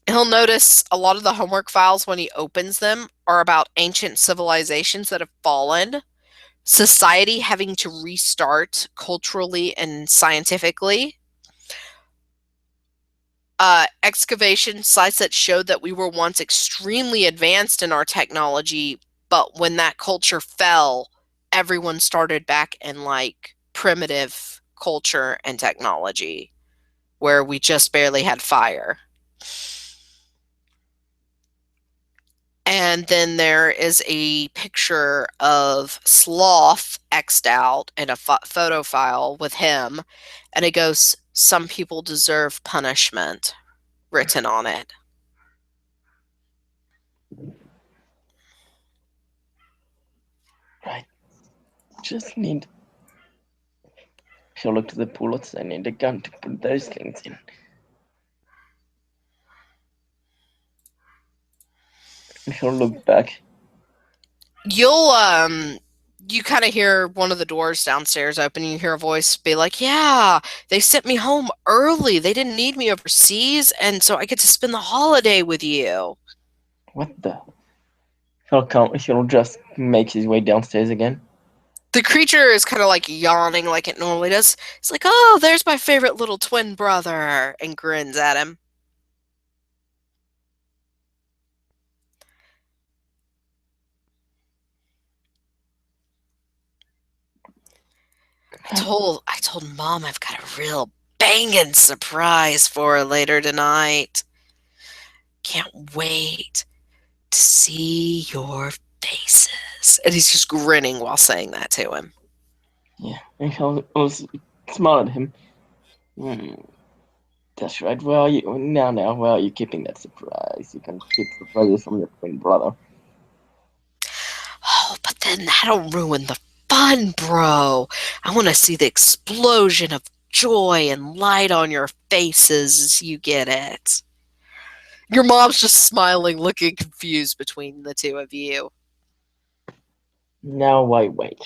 He'll notice a lot of the homework files when he opens them are about ancient civilizations that have fallen, society having to restart culturally and scientifically, excavation sites that showed that we were once extremely advanced in our technology, but when that culture fell, everyone started back in like primitive culture and technology where we just barely had fire. And then there is a picture of Sloth X'd out in a photo file with him. And it goes, some people deserve punishment, written on it. Right. She'll look to the bullets. I need a gun to put those things in. And he'll look back. You kind of hear one of the doors downstairs open. You hear a voice be like, yeah, they sent me home early. They didn't need me overseas, and so I get to spend the holiday with you. What the? He'll just make his way downstairs again. The creature is kind of like yawning like it normally does. It's like, oh, there's my favorite little twin brother, and grins at him. I told Mom I've got a real banging surprise for her later tonight. Can't wait to see your faces. And he's just grinning while saying that to him. Yeah, and he'll smile at him. That's right. Well, now, where are you keeping that surprise? You can keep surprises from your twin brother. Then that'll ruin the fun, bro. I want to see the explosion of joy and light on your faces as you get it. Your mom's just smiling, looking confused between the two of you. Now I wait.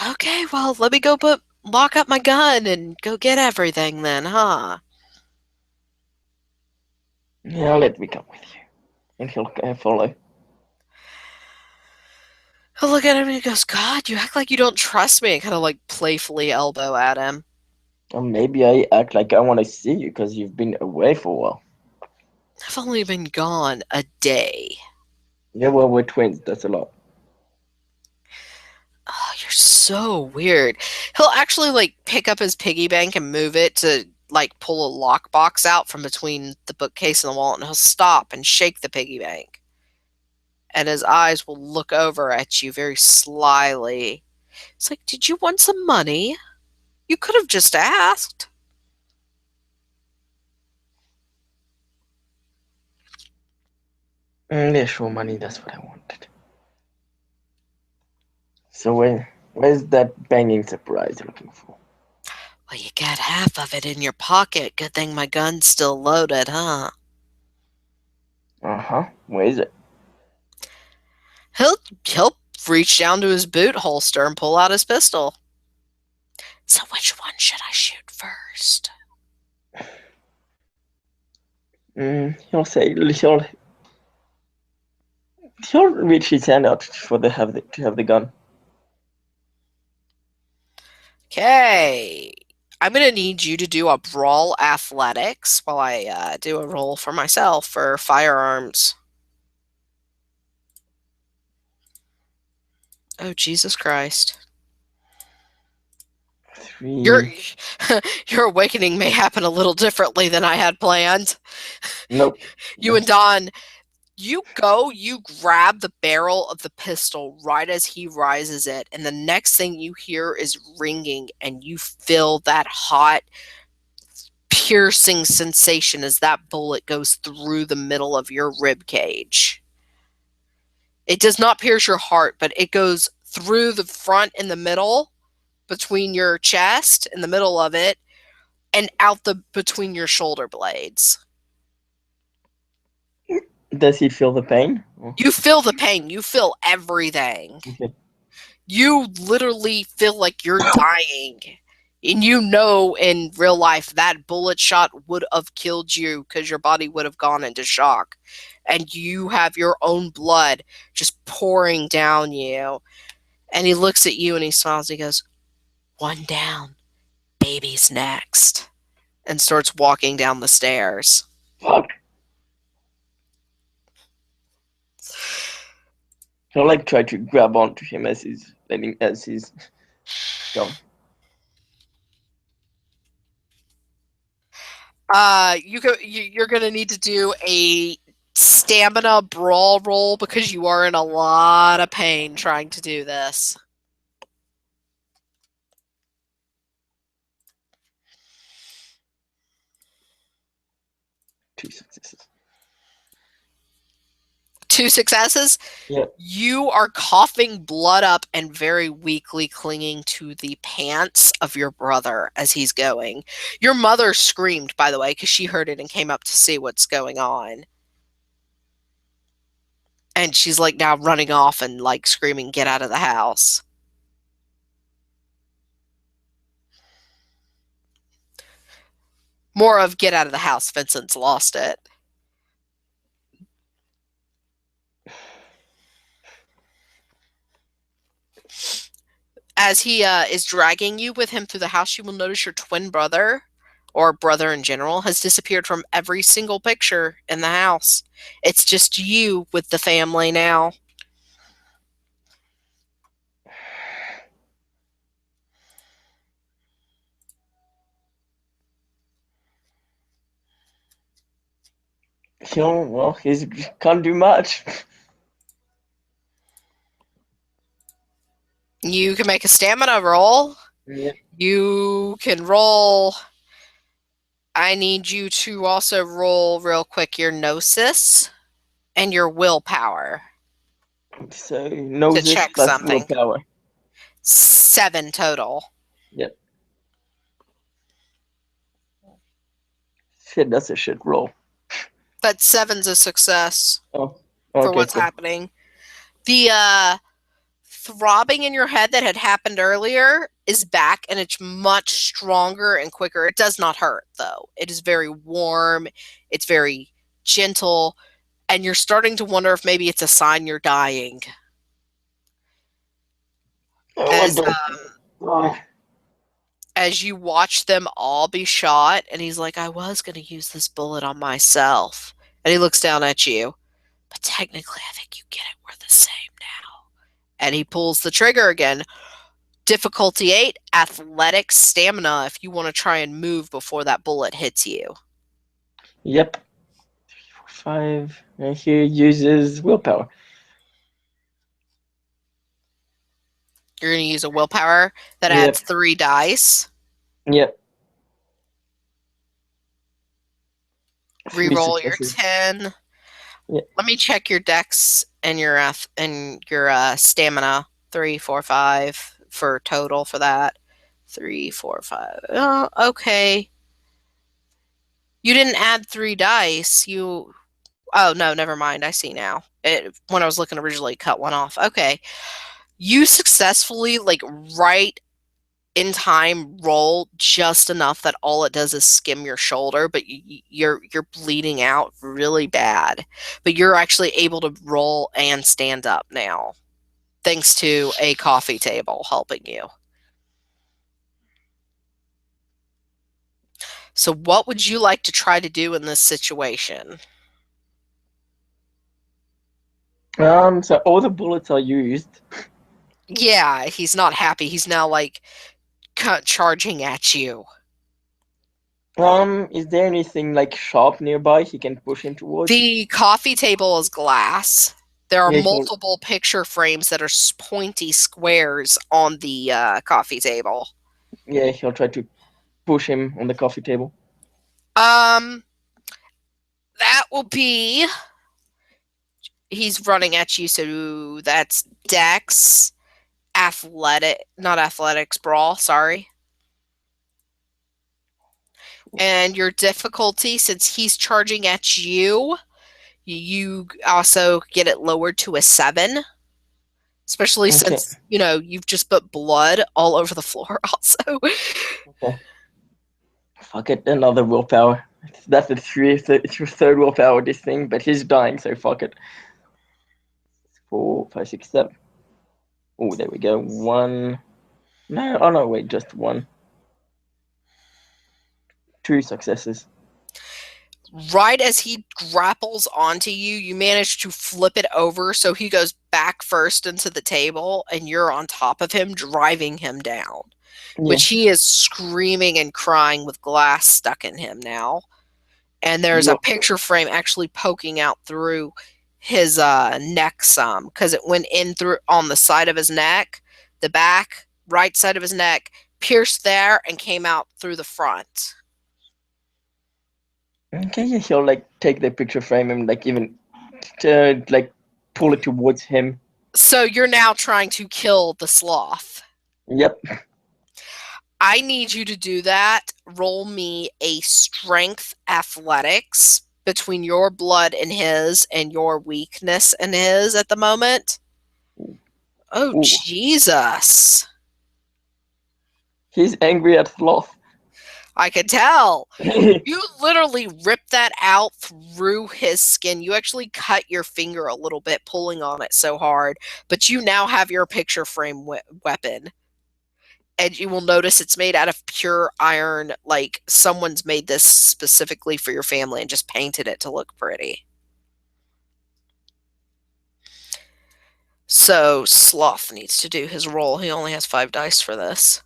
Okay, well, let me go lock up my gun and go get everything then, huh? Yeah, let me come with you. And he'll follow. He'll look at him and he goes, God, you act like you don't trust me, and kind of like playfully elbow at him. Or maybe I act like I want to see you because you've been away for a while. I've only been gone a day. Yeah, well, we're twins. That's a lot. Oh, you're so weird. He'll actually like pick up his piggy bank and move it to like pull a lockbox out from between the bookcase and the wall, and he'll stop and shake the piggy bank. And his eyes will look over at you very slyly. It's like, did you want some money? You could have just asked. Yeah, sure, money. That's what I wanted. So where's that banging surprise you're looking for? Well, you got half of it in your pocket. Good thing my gun's still loaded, huh? Uh-huh. Where is it? He'll reach down to his boot holster and pull out his pistol. So which one should I shoot first? He'll reach his hand out for to have the gun. Okay. I'm going to need you to do a brawl athletics while I do a roll for myself for firearms. Oh, Jesus Christ. 3. Your awakening may happen a little differently than I had planned. Nope. You and Don, you grab the barrel of the pistol right as he rises it, and the next thing you hear is ringing, and you feel that hot, piercing sensation as that bullet goes through the middle of your rib cage. It does not pierce your heart, but it goes through the front and the middle, between your chest, in the middle of it, and out between your shoulder blades. Does he feel the pain? You feel the pain. You feel everything. Okay. You literally feel like you're dying. And you know in real life that bullet shot would have killed you because your body would have gone into shock. And you have your own blood just pouring down you. And he looks at you and he smiles and he goes, "One down. Baby's next." And starts walking down the stairs. Fuck. He'll like try to grab onto him as he's gone. You're gonna need to do a stamina brawl roll because you are in a lot of pain trying to do this. 2 successes. 2 successes? Yeah. You are coughing blood up and very weakly clinging to the pants of your brother as he's going. Your mother screamed, by the way, because she heard it and came up to see what's going on. And she's like now running off and like screaming, "Get out of the house." More of "Get out of the house." Vincent's lost it. As he is dragging you with him through the house, you will notice your twin brother, or brother in general, has disappeared from every single picture in the house. It's just you with the family now. Well, he can't do much. You can make a stamina roll. Yeah. You can roll. I need you to also roll real quick your gnosis. and your willpower So to noses check plus something. willpower. 7 total. Yep. Shit, that's a shit roll. But 7's a success Oh, for okay, what's cool. happening. The throbbing in your head that had happened earlier is back, and it's much stronger and quicker. It does not hurt, though. It is very warm. It's very gentle, and you're starting to wonder if maybe it's a sign you're dying. Oh, As oh. as you watch them all be shot, and he's like, I was going to use this bullet on myself. And he looks down at you. But technically, I think you get it. We're the same now. And he pulls the trigger again. Difficulty 8, athletics, stamina, if you want to try and move before that bullet hits you. Yep. 3, 4, 5. And he uses willpower. You're going to use a willpower that Yep. adds 3 dice. Yep. Reroll your successes. 10. Yep. Let me check your dex and your stamina. 3, 4, 5 for total for that. 3, 4, 5. Oh, okay. You didn't add 3 dice. Oh, no, never mind. I see now. When I was looking originally, cut one off. Okay. You successfully, right in time, roll just enough that all it does is skim your shoulder, but you're bleeding out really bad. But you're actually able to roll and stand up now, thanks to a coffee table helping you. So what would you like to try to do in this situation? So all the bullets are used. Yeah, he's not happy. He's now charging at you. Is there anything sharp nearby he can push him towards? The coffee table is glass. There are Yeah, multiple picture frames that are pointy squares on the coffee table. Yeah, he'll try to push him on the coffee table. That will be. He's running at you, so that's Dex, not athletics, brawl. Sorry. And your difficulty, since he's charging at you, you also get it lowered to a 7. Especially since, you've just put blood all over the floor also. Okay. Fuck it, another willpower. That's the third willpower, this thing, but he's dying, so fuck it. 4, 5, 6, 7. Oh, there we go. 1. No, oh no, wait, just 1. 2 successes. Right as he grapples onto you, you manage to flip it over so he goes back first into the table and you're on top of him, driving him down. Yeah. Which he is screaming and crying with glass stuck in him now. And there's a picture frame actually poking out through his neck some, because it went in through on the side of his neck, the back, right side of his neck, pierced there and came out through the front. Okay, yeah, he'll take the picture frame and even pull it towards him. So you're now trying to kill the sloth. Yep. I need you to do that. Roll me a strength athletics between your blood and his and your weakness and his at the moment. Oh, ooh. Jesus. He's angry at sloth. I could tell. You literally ripped that out through his skin. You actually cut your finger a little bit pulling on it so hard, but you now have your picture frame weapon. And you will notice it's made out of pure iron, like someone's made this specifically for your family and just painted it to look pretty. So Sloth needs to do his roll. He only has 5 dice for this.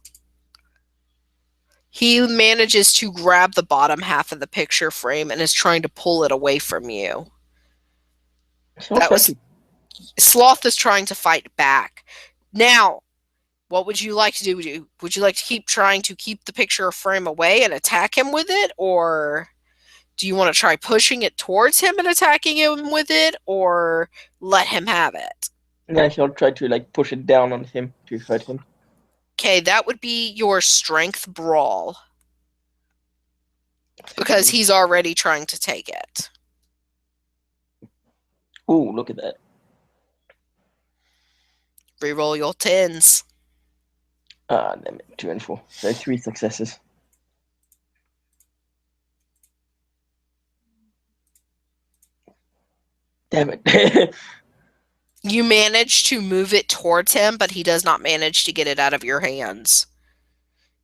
He manages to grab the bottom half of the picture frame and is trying to pull it away from you. Sloth is trying to fight back. Now, what would you like to do? Would you like to keep trying to keep the picture frame away and attack him with it, or Do you want to try pushing it towards him and attacking him with it, or let him have it? Yeah, he'll try to like push it down on him to hurt him. Okay, that would be your strength brawl. Because 15. he's already trying to take it. Ooh, look at that. Reroll your tens. Ah, damn it. 2 and 4. So 3 successes. Damn it. You manage to move it towards him, but he does not manage to get it out of your hands.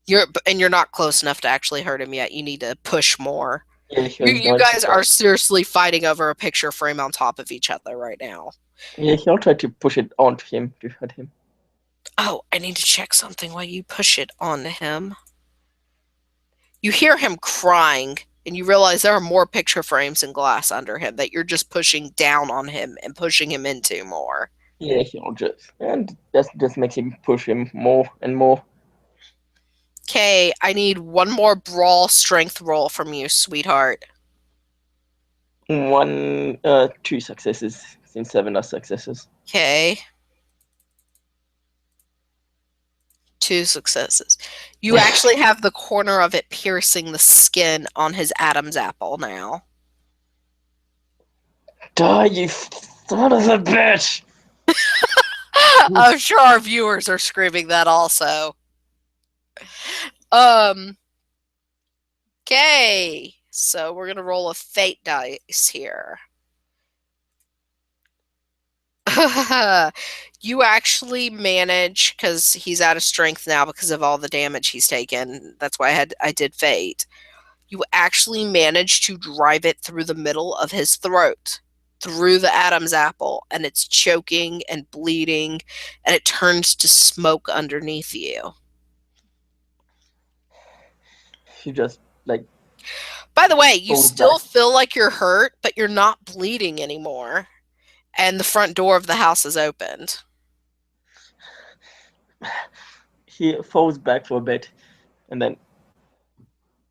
You're not close enough to actually hurt him yet. You need to push more. Yeah, he's You going to guys try. are seriously fighting over a picture frame on top of each other right now. Yeah, he'll try to push it onto him to hurt him. Oh, I need to check something while you push it onto him. You hear him crying, and you realize there are more picture frames and glass under him that you're just pushing down on him and pushing him into more. Yeah, he'll just. And that just makes him push him more and more. Okay, I need one more brawl strength roll from you, sweetheart. 2 successes, since 7 are successes. Okay. 2 successes. You actually have the corner of it piercing the skin on his Adam's apple now. Die, you son of a bitch! I'm sure our viewers are screaming that also. Okay. So we're gonna roll a fate dice here. You actually manage, because he's out of strength now because of all the damage he's taken. That's why I did fate. You actually manage to drive it through the middle of his throat, through the Adam's apple, and it's choking and bleeding, and it turns to smoke underneath you. She just, like. By the way, you falls still back. feel like you're hurt, but you're not bleeding anymore. And the front door of the house is opened. He falls back for a bit, and then,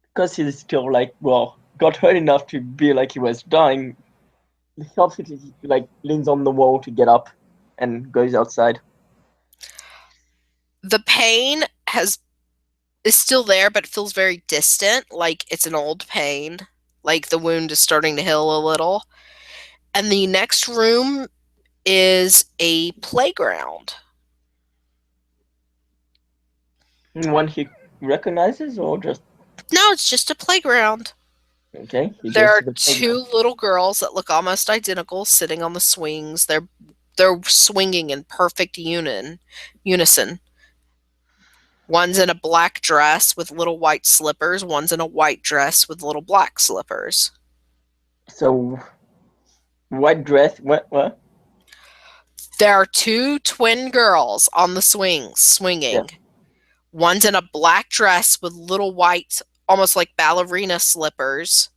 because he's still, like, well, got hurt enough to be like he was dying, he helps it, he, like, leans on the wall to get up and goes outside. The pain is still there, but it feels very distant, like it's an old pain, like the wound is starting to heal a little. And the next room is a playground. One he recognizes, or just. No, it's just a playground. Okay, he There goes to are the two playground. little girls that look almost identical sitting on the swings. They're swinging in perfect unison. One's in a black dress with little white slippers. One's in a white dress with little black slippers. So, white dress, what? There are two twin girls on the swings Yeah. swinging. One's in a black dress with little white, almost like ballerina slippers.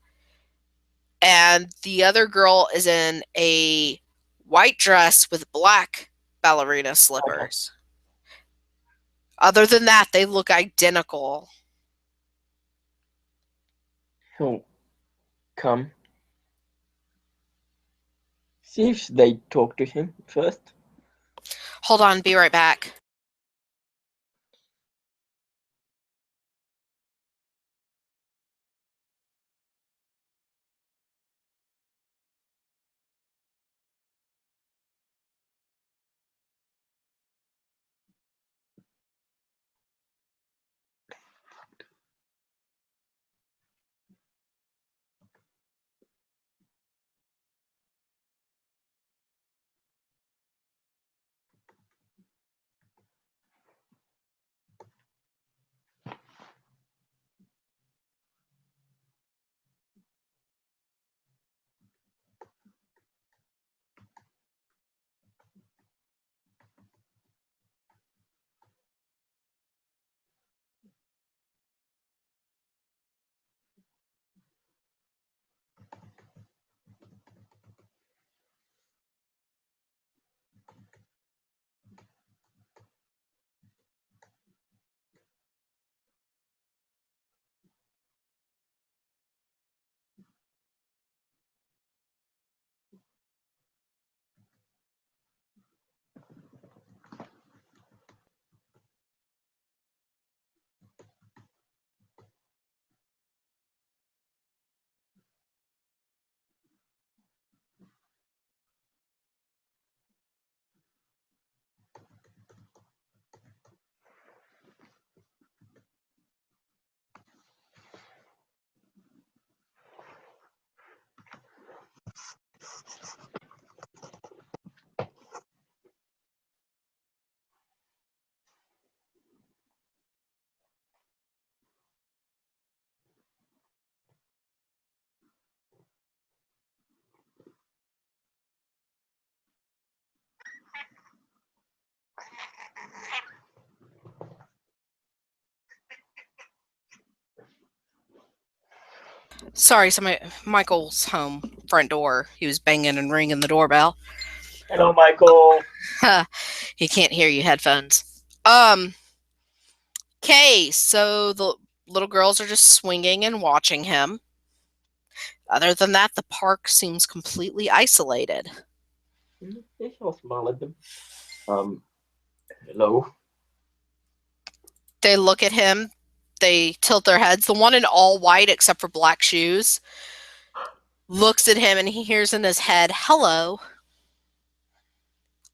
And the other girl is in a white dress with black ballerina Okay. slippers. Other than that, they look identical. He'll come. See if they talk to him first. Hold on, be right back. Sorry, Michael's home front door. He was banging and ringing the doorbell. Hello, Michael. He can't hear you, headphones. Okay, so the little girls are just swinging and watching him. Other than that, the park seems completely isolated. I'll smile at them. Hello. They look at him. They tilt their heads. The one in all white, except for black shoes, looks at him and he hears in his head, "Hello.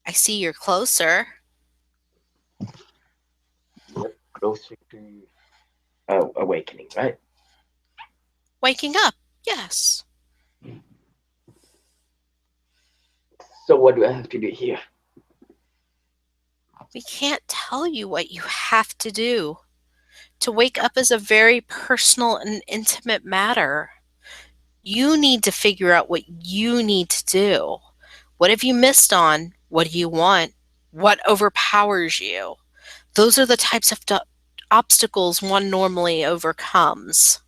I see you're closer." Yep, closer to awakening, right? Waking up, yes. So what do I have to do here? We can't tell you what you have to do. To wake up is a very personal and intimate matter. You need to figure out what you need to do. What have you missed on? What do you want? What overpowers you? Those are the types of obstacles one normally overcomes.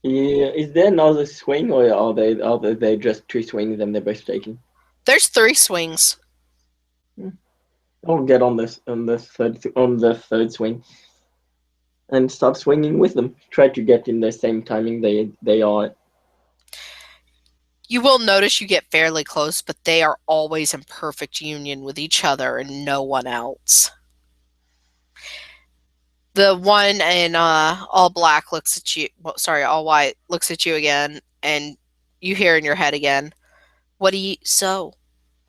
Yeah, is there another swing, or are they just two swings and they're both taking? There's 3 swings. I'll get on the third swing and start swinging with them. Try to get in the same timing they are. You will notice you get fairly close, but they are always in perfect union with each other and no one else. The one in all black looks at you. Well, sorry, all white looks at you again, and you hear in your head again, "What do you? So,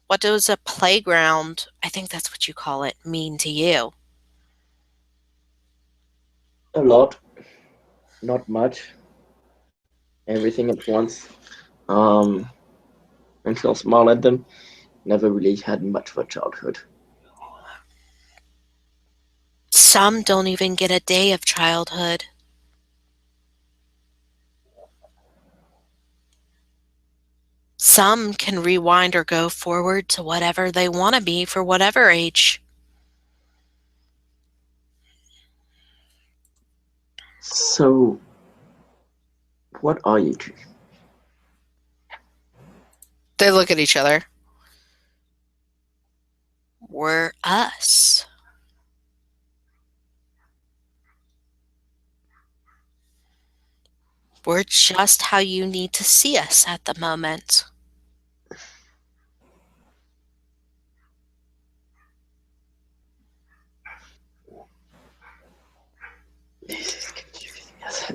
what does a playground? I think that's what you call it. Mean to you?" A lot, not much. Everything at once. And she'll smile at them. Never really had much of a childhood. Some don't even get a day of childhood. Some can rewind or go forward to whatever they want to be for whatever age. So, what are you two? They look at each other. We're us. We're just how you need to see us at the moment.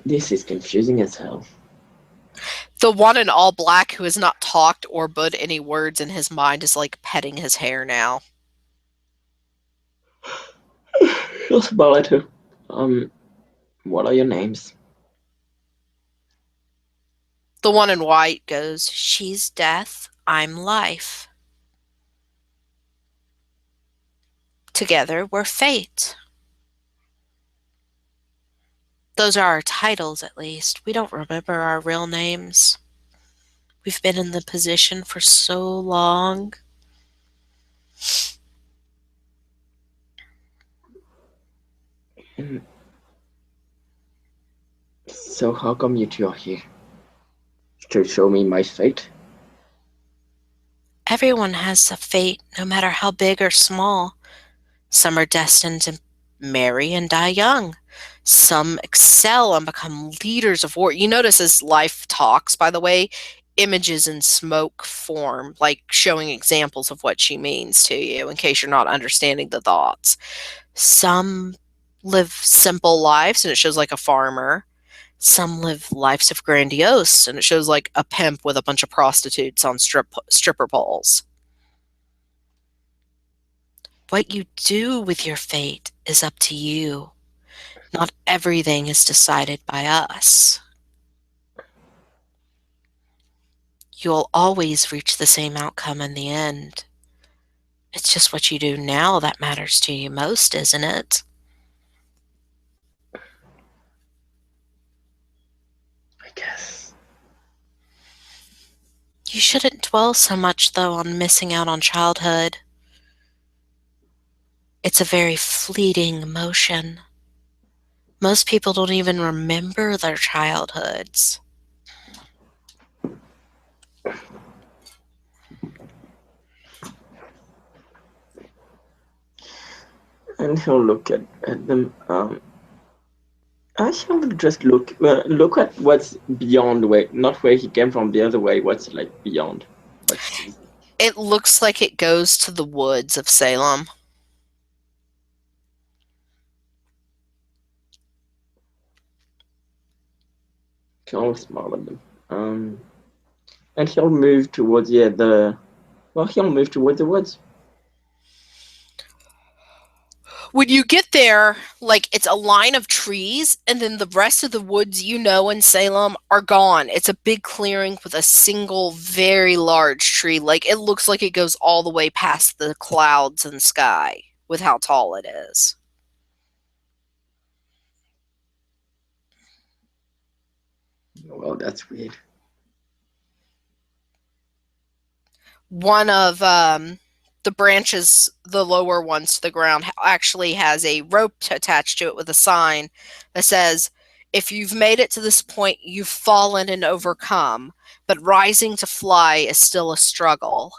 This is confusing as hell. The one in all black who has not talked or put any words in his mind is like petting his hair now. She'll smile at her. What are your names? The one in white goes, "She's death, I'm life. Together we're fate." Those are our titles, at least. We don't remember our real names. We've been in the position for so long. So how come you two are here? To show me my fate? Everyone has a fate, no matter how big or small. Some are destined to marry and die young. Some excel and become leaders of war. You notice as life talks, by the way, images in smoke form, like showing examples of what she means to you in case you're not understanding the thoughts. Some live simple lives and it shows like a farmer. Some live lives of grandiose and it shows like a pimp with a bunch of prostitutes on stripper poles. What you do with your fate is up to you. Not everything is decided by us. You'll always reach the same outcome in the end. It's just what you do now that matters to you most, isn't it? I guess. You shouldn't dwell so much, though, on missing out on childhood. It's a very fleeting emotion. Most people don't even remember their childhoods. And he'll look at them. I shall just look at what's beyond where, not where he came from, the other way. What's like beyond? What's It looks like it goes to the woods of Salem. he'll smile at them. And he'll move towards he'll move towards the woods. When you get there, like it's a line of trees, and then the rest of the woods in Salem are gone. It's a big clearing with a single very large tree. Like it looks like it goes all the way past the clouds and sky with how tall it is. Well, that's weird. One of the branches, the lower ones to the ground, actually has a rope attached to it with a sign that says, "If you've made it to this point, you've fallen and overcome, but rising to fly is still a struggle."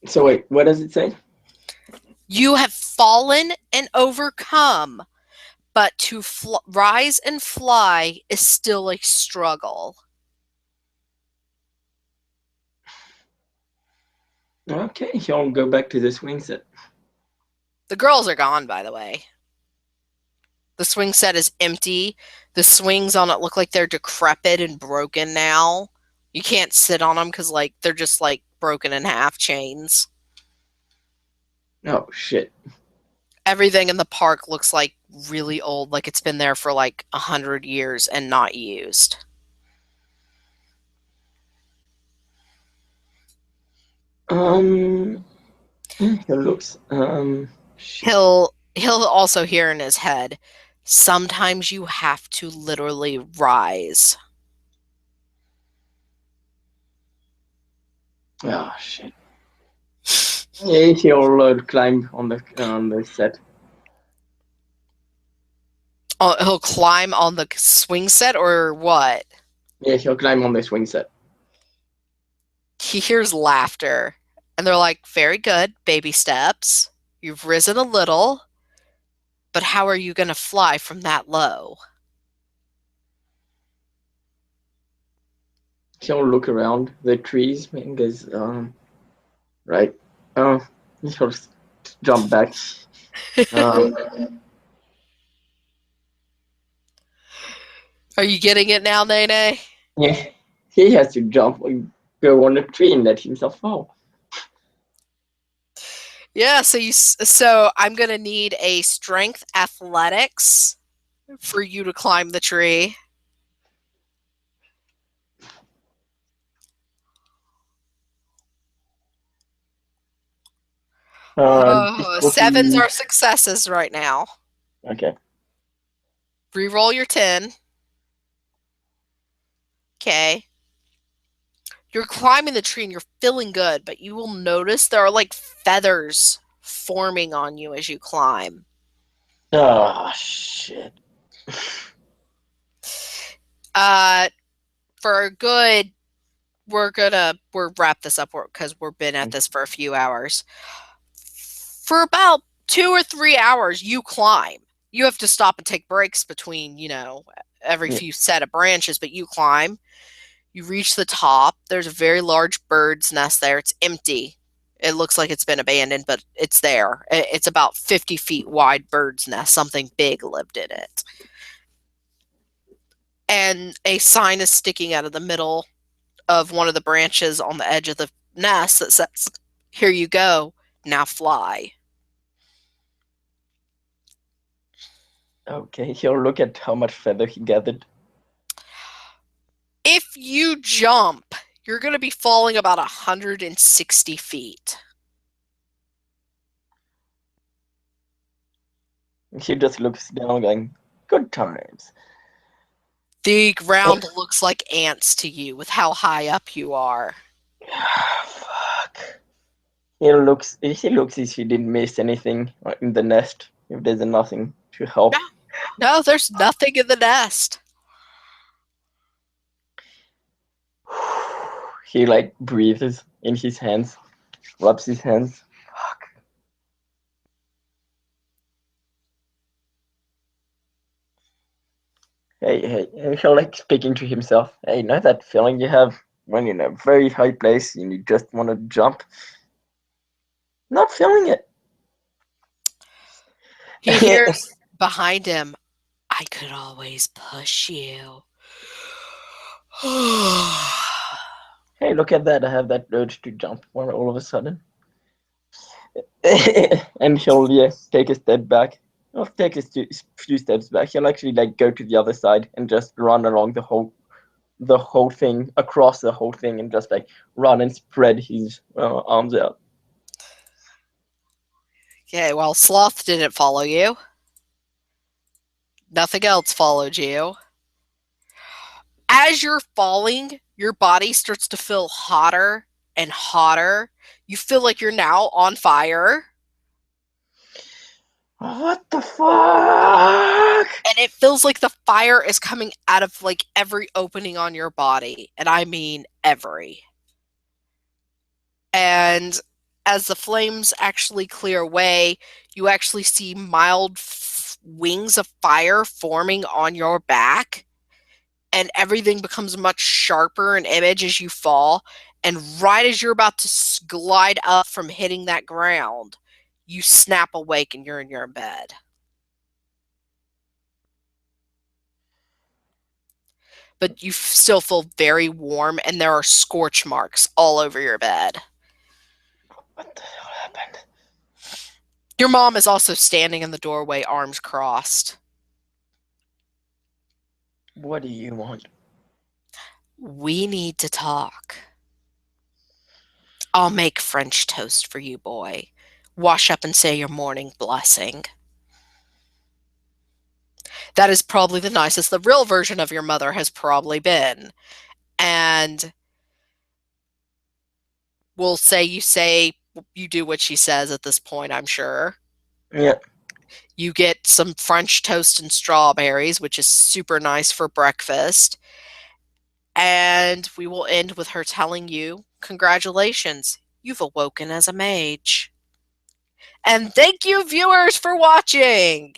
So wait, what does it say? You have fallen and overcome, but to rise and fly is still a struggle. Okay, he'll go back to the swing set. The girls are gone, by the way. The swing set is empty. The swings on it look like they're decrepit and broken now. You can't sit on them because like they're just like broken in half chains. Oh shit. Everything in the park looks like really old, like it's been there for like 100 years and not used. He looks. Shit. He'll also hear in his head, sometimes you have to literally rise. Oh shit. Yeah, he'll climb on the set. Oh, he'll climb on the swing set or what? Yeah, he'll climb on the swing set. He hears laughter, and they're like, very good, baby steps. You've risen a little, but how are you going to fly from that low? He'll look around the trees and goes, right. He'll jump back. Are you getting it now, Nene? Yeah, he has to jump and go on a tree and let himself fall. Yeah, so I'm going to need a strength athletics for you to climb the tree. Sevens are successes right now. Okay. Reroll your 10. Okay. You're climbing the tree and you're feeling good, but you will notice there are like feathers forming on you as you climb. Oh shit. For a good, we'll wrap this up because we've been at this for a few hours. For about 2 or 3 hours, you climb. You have to stop and take breaks between, every few set of branches, but you climb. You reach the top. There's a very large bird's nest there. It's empty. It looks like it's been abandoned, but it's there. It's about 50 feet wide bird's nest. Something big lived in it. And a sign is sticking out of the middle of one of the branches on the edge of the nest that says, "Here you go. Now fly." Okay, he'll look at how much feather he gathered. If you jump, you're going to be falling about 160 feet. He just looks down going, good times. The ground looks like ants to you with how high up you are. Fuck. He looks as if he didn't miss anything in the nest. if there's nothing to help. No, there's nothing in the nest. He like breathes in his hands, rubs his hands. Fuck. Hey, he'll like speaking to himself. Hey, you know that feeling you have when you're in a very high place and you just want to jump? Not feeling it. He hears behind him, I could always push you. Hey, look at that. I have that urge to jump when all of a sudden. And he'll take a step back. He'll take a few steps back. He'll actually like go to the other side and just run along the whole thing, across the whole thing, and just like run and spread his arms out. Okay, well, Sloth didn't follow you. Nothing else followed you. As you're falling, your body starts to feel hotter and hotter. You feel like you're now on fire. What the fuck? And it feels like the fire is coming out of like every opening on your body. And I mean every. And as the flames actually clear away, you actually see mild wings of fire forming on your back. And everything becomes much sharper in image as you fall. And right as you're about to glide up from hitting that ground, you snap awake and you're in your bed. But you still feel very warm, and there are scorch marks all over your bed. What the hell happened? Your mom is also standing in the doorway, arms crossed. What do you want? We need to talk. I'll make French toast for you, boy. Wash up and say your morning blessing. That is probably the nicest the real version of your mother has probably been. And we'll say you do what she says at this point, I'm sure. Yeah. You get some French toast and strawberries, which is super nice for breakfast. And we will end with her telling you, congratulations, you've awoken as a mage. And thank you, viewers, for watching!